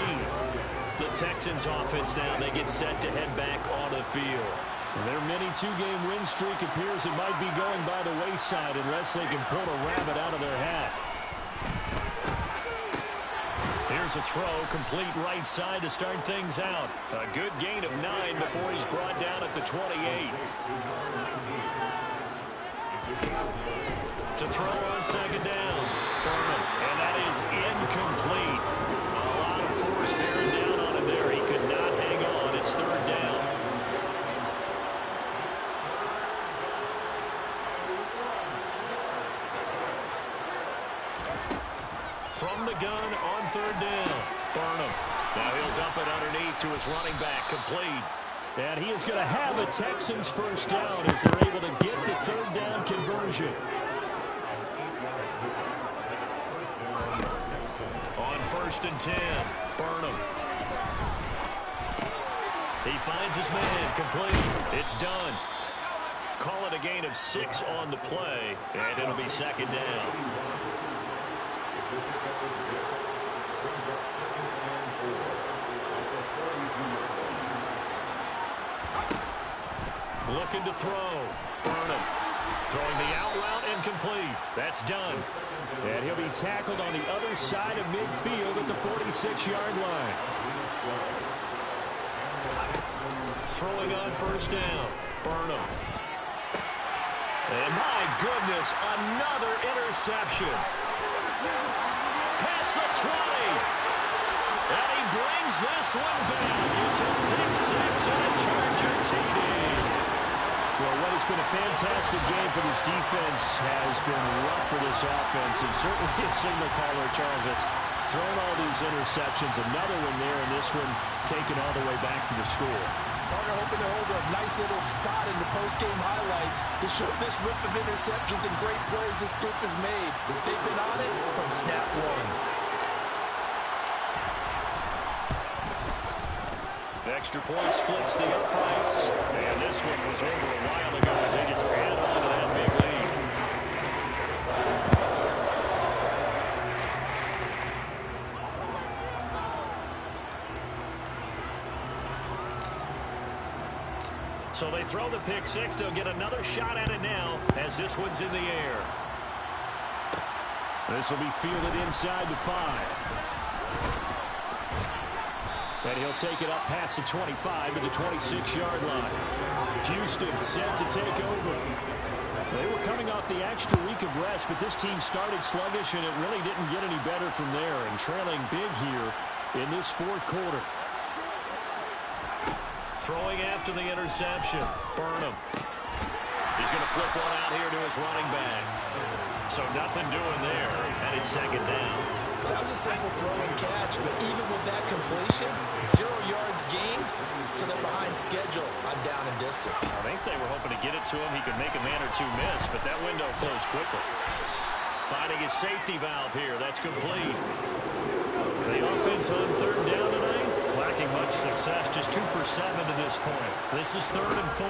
The Texans offense now, they get set to head back on the field. Their mini two-game win streak appears it might be going by the wayside unless they can pull a rabbit out of their hat. Here's a throw, complete right side to start things out. A good gain of 9 before he's brought down at the 28. To throw on second down. Burnham, and that is incomplete. A lot of force bearing down on him there. He could not hang on. It's third down. From the gun on third down. Burnham. Now he'll dump it underneath to his running back. Complete. And he is going to have a Texans first down as they're able to get the third down conversion. On first and 10. Burnham. He finds his man. Complete. It's done. Call it a gain of 6 on the play, and it'll be second down. Looking to throw. Burnham. Throwing the out route and complete. That's done. And he'll be tackled on the other side of midfield at the 46-yard line. Throwing on first down. Burnham. And my goodness, another interception. Past the 20. And he brings this one back. It's a pick 6 and a Charger TD. Well, what has been a fantastic game for this defense has been rough for this offense. And certainly a signal caller, Charles, that's thrown all these interceptions. Another one there, and this one taken all the way back for the score. Partner hoping to hold a nice little spot in the post-game highlights to show this rip of interceptions and great plays this group has made. They've been on it from snap one. Extra point splits the uprights. And this one was over a while ago as they just add on to that big lead. So they throw the pick 6. They'll get another shot at it now as this one's in the air. This will be fielded inside the 5. And he'll take it up past the 25 to the 26-yard line. Houston set to take over. They were coming off the extra week of rest, but this team started sluggish, and it really didn't get any better from there, and trailing big here in this fourth quarter. Throwing after the interception. Burnham. He's going to flip one out here to his running back. So nothing doing there, and it's second down. That was a simple throw and catch, but even with that completion, 0 yards gained, so they're behind schedule on down and distance. I think they were hoping to get it to him. He could make a man or two miss, but that window closed quickly. Finding his safety valve here. That's complete. The offense on third down tonight, lacking much success. Just 2 for 7 to this point. This is 3rd and 4.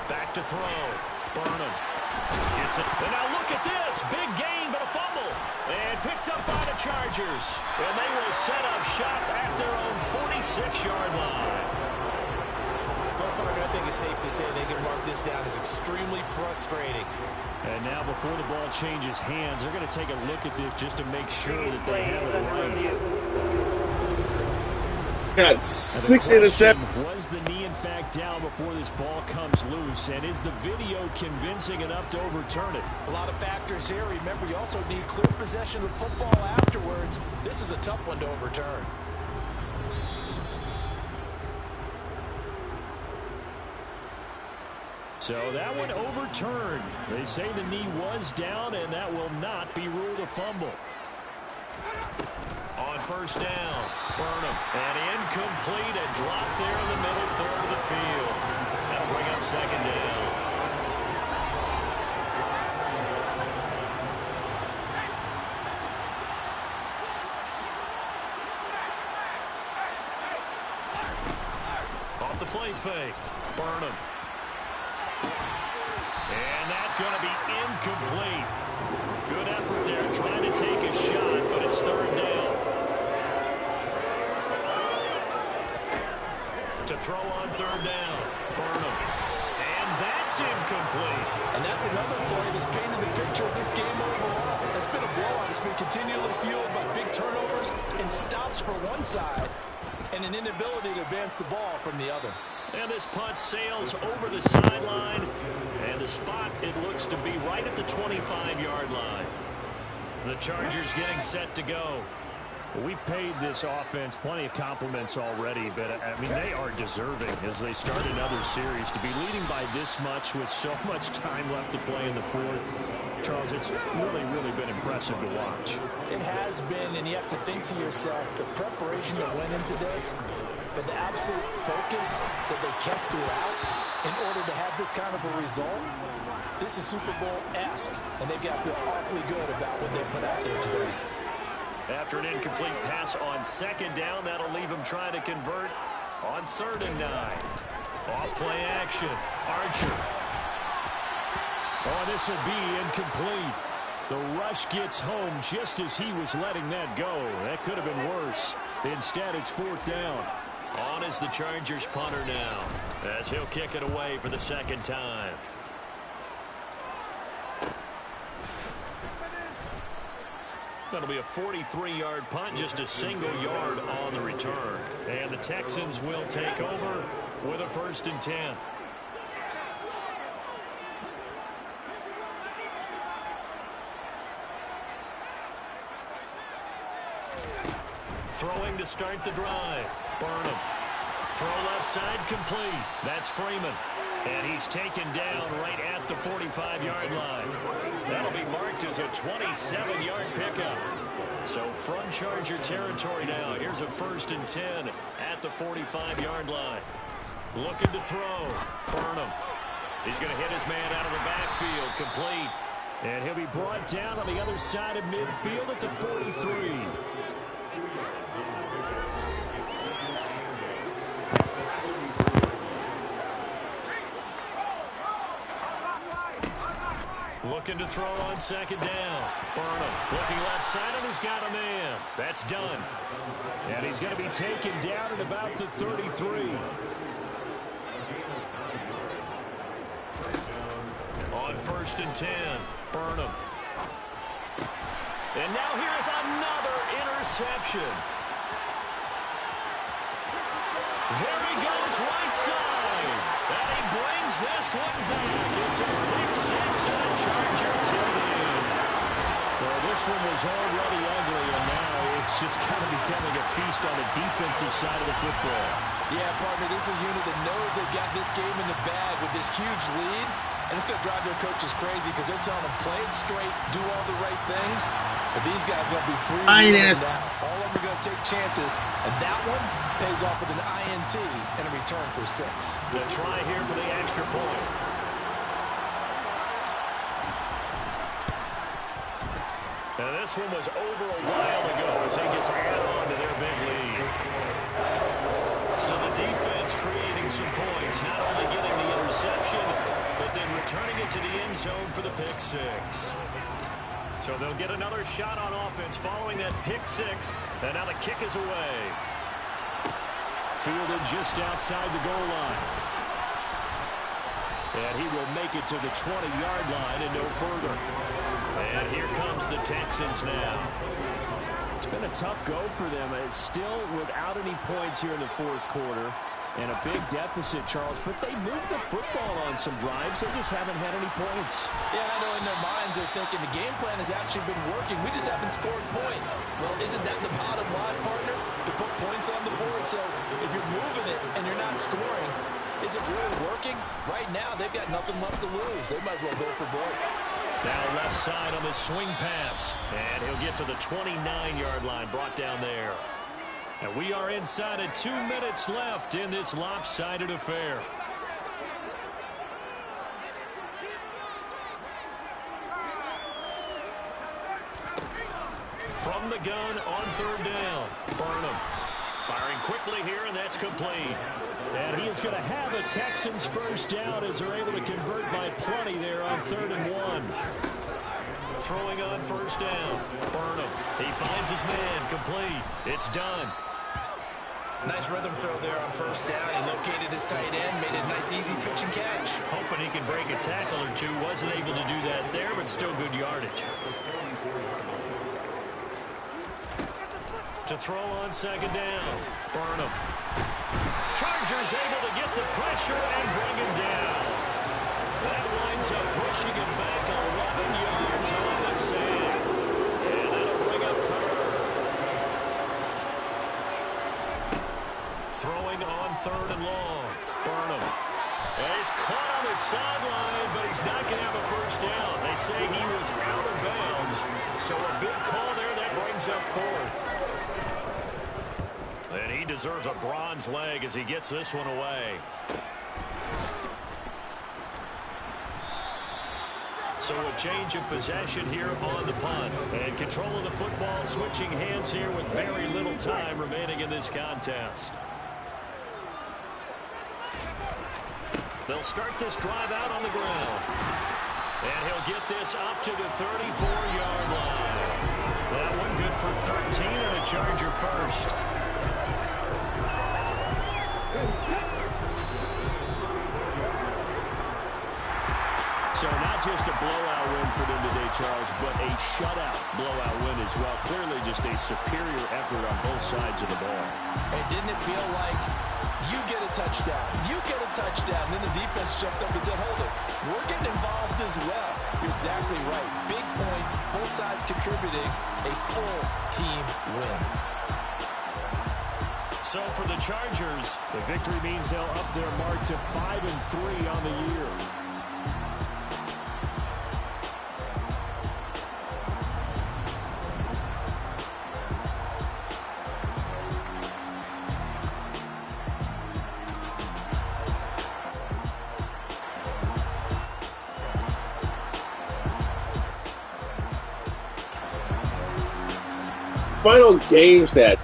Back to throw. Burnham. Gets it. And now look at this. Big gain, but a fumble. And picked up by the Chargers. And they will set up shop at their own 46-yard line. Well, partner, I think it's safe to say they can mark this down as extremely frustrating. And now before the ball changes hands, they're going to take a look at this just to make sure that they have it right. Got 6 interceptions. Was the knee in fact down before this ball comes loose? And is the video convincing enough to overturn it? A lot of factors here. Remember, you also need clear possession of the football afterwards. is a tough one to overturn. So that one overturned. They say the knee was down, and that will not be ruled a fumble. On first down, Burnham, and incomplete, and dropped there in the middle third of the field. That'll bring up second down. Off the play fake, Burnham. And that's going to be incomplete. Good effort there trying to take a shot, but it's third down. To throw on third down, Burnham. And that's incomplete. And that's another play that's painted the picture of this game overall. It's been a blowout. It's been continually fueled by big turnovers and stops for one side and an inability to advance the ball from the other. And this punt sails over the sideline. And the spot, it looks to be right at the 25-yard line. The Chargers getting set to go. We've paid this offense plenty of compliments already, but, I mean, they are deserving as they start another series. To be leading by this much with so much time left to play in the fourth, Charles, it's really, really been impressive to watch. It has been, and you have to think to yourself, the preparation that went into this, but the absolute focus that they kept throughout in order to have this kind of a result, this is Super Bowl-esque, and they've got to feel awfully good about what they put out there today. After an incomplete pass on second down, that'll leave him trying to convert on 3rd and 9. Off play action, Archer. Oh, this will be incomplete. The rush gets home just as he was letting that go. That could have been worse. Instead, it's 4th down. On is the Chargers punter now, as he'll kick it away for the second time. That'll be a 43-yard punt, just a single yard on the return. And the Texans will take over with a 1st and 10. Throwing to start the drive. Burnham. Throw left side complete. That's Freeman. And he's taken down right at the 45-yard line. That'll be marked as a 27-yard pickup. So from Charger territory now, here's a 1st and 10 at the 45-yard line. Looking to throw. Burnham. He's going to hit his man out of the backfield. Complete. And he'll be brought down on the other side of midfield at the 43. Looking to throw on 2nd down. Burnham looking left side, and he's got a man. That's done. And he's going to be taken down at about the 33. On 1st and 10, Burnham. And now here's another interception. There he goes, right side. And he brings this one back. It's a big 6 and a Charger touchdown. Well, this one was already ugly, and now it's just kind of becoming a feast on the defensive side of the football. Yeah, partner, this is a unit that knows they've got this game in the bag with this huge lead, and it's going to drive their coaches crazy because they're telling them play it straight, do all the right things, but these guys are going to be free. All of them are going to take chances, and that one pays off with an INT and a return for 6. The try here for the extra point. Now this one was over a while ago as they just add on to their big lead. So the defense creating some points, not only getting the interception, but then returning it to the end zone for the pick 6. So they'll get another shot on offense following that pick 6, and now the kick is away. Fielded just outside the goal line. And he will make it to the 20-yard line and no further. And here comes the Texans now. It's been a tough go for them. It's still without any points here in the fourth quarter. And a big deficit, Charles, but they moved the football on some drives. They just haven't had any points. Yeah, and I know in their minds they're thinking the game plan has actually been working. We just haven't scored points. Well, isn't that the bottom line, partner? To put points on the board. So if you're moving it and you're not scoring, is it really working? Right now, they've got nothing left to lose. They might as well go for broke. Now left side on the swing pass. And he'll get to the 29-yard line, brought down there. And we are inside of 2 minutes left in this lopsided affair. From the gun on third down. Burnham firing quickly here, and that's complete. And he is going to have a Texans first down as they're able to convert by plenty there on 3rd and 1. Throwing on first down. Burnham. He finds his man. Complete. It's done. Nice rhythm throw there on first down. He located his tight end, made a nice easy pitch and catch. Hoping he can break a tackle or two. Wasn't able to do that there, but still good yardage. To throw on second down. Burnham. Chargers able to get the pressure and bring him down. That winds up pushing him back 11 yards on the sand. And that'll bring up third. Throwing on 3rd and long. Burnham. And he's caught on the sideline, but he's not going to have a first down. They say he was out of bounds. So a big call there. That brings up 4th. And he deserves a bronze leg as he gets this one away. So a change of possession here on the punt. And control of the football switching hands here with very little time remaining in this contest. They'll start this drive out on the ground. And he'll get this up to the 34-yard line. That one good for 13 and a Charger first. So not just a blowout win for them today, Charles, but a shutout blowout win as well. Clearly just a superior effort on both sides of the ball. And didn't it feel like you get a touchdown, you get a touchdown, and then the defense jumped up and said, hold it, we're getting involved as well. You're exactly right. Big points, both sides contributing, a full team win. So for the Chargers, the victory means they'll up their mark to 5-3 on the year. Final game stat.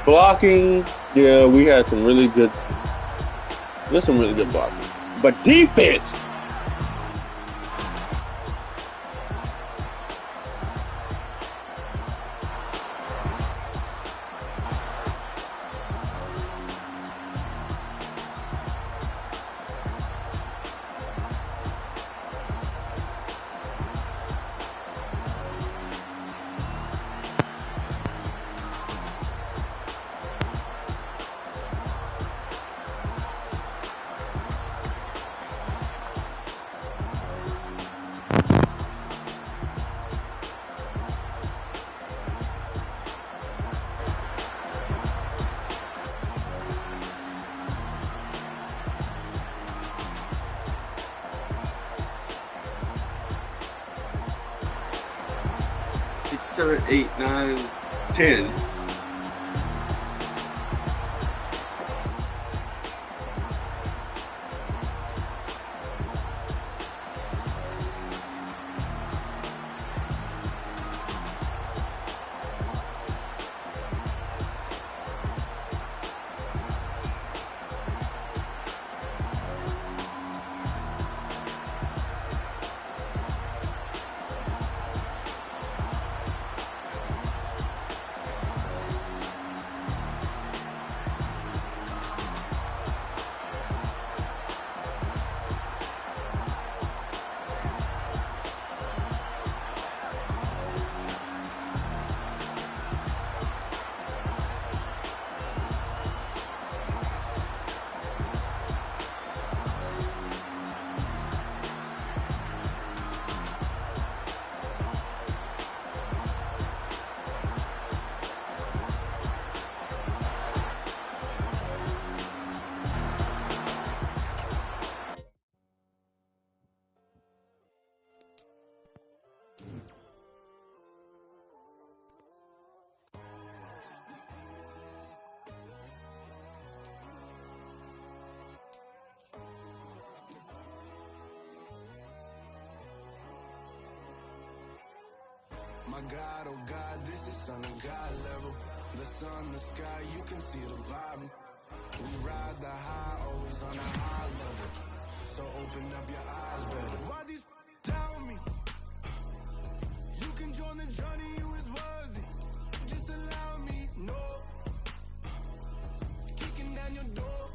Blocking, yeah, we had some really good. There's some really good blocking, but defense. It's 7, 8, 9, 10. My God, oh God, this is son of God level. The sun, the sky, you can see the vibe. We ride the high, always on a high level. So open up your eyes better. Why these tell me? You can join the journey, you is worthy. Just allow me, no. Kicking down your door.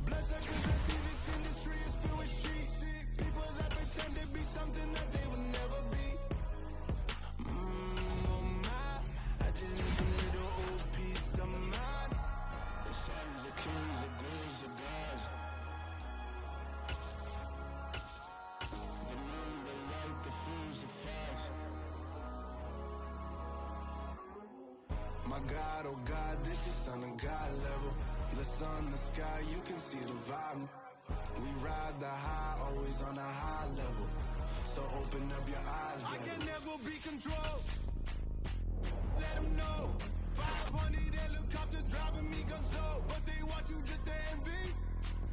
Bloodsuckers, I see this industry is filled with shit. People that pretend to be something that they will never be. Oh my, I just need some little old peace of mind. The sons of kings, the queens of gods. The moon, the light, the fools, the facts. My God, oh God, this is son of God level. The sun, the sky, you can see the vibe. We ride the high, always on a high level. So open up your eyes, baby. I can never be controlled. Let them know. 500 helicopters driving me gonzo. But they want you just to envy.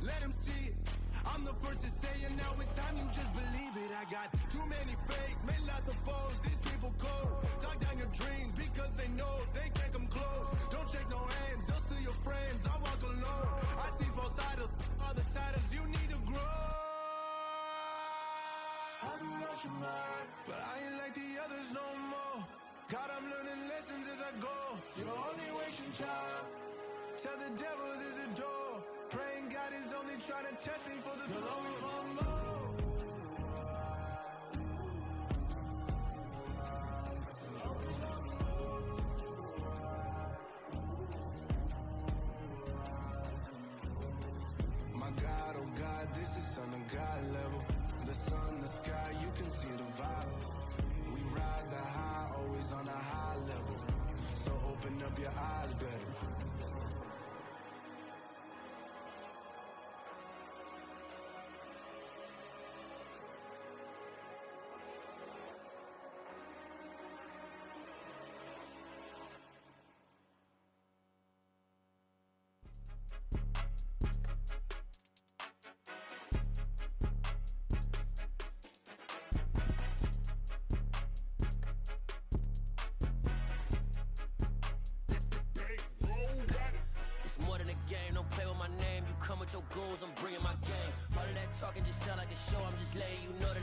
Let them see it. I'm the first to say it, now it's time you just believe it. I got too many fakes, made lots of foes. These people cold. Talk down your dreams because they know they can't come close. Don't shake no hands, just to your friends. I walk alone. I see both sides of other titles. You need to grow. Have you lost your mind? But I ain't like the others no more. God, I'm learning lessons as I go. You're only wasting time. Tell the devil there's a door. Praying God is only trying to test me for the glory of more. My God, oh God, this is son of God level. The sun, the sky, you can see the vibe. We ride the high, always on a high level. So open up your eyes better. Come with your goals, I'm bringing my game. All of that talking just sound like a show, I'm just letting you know that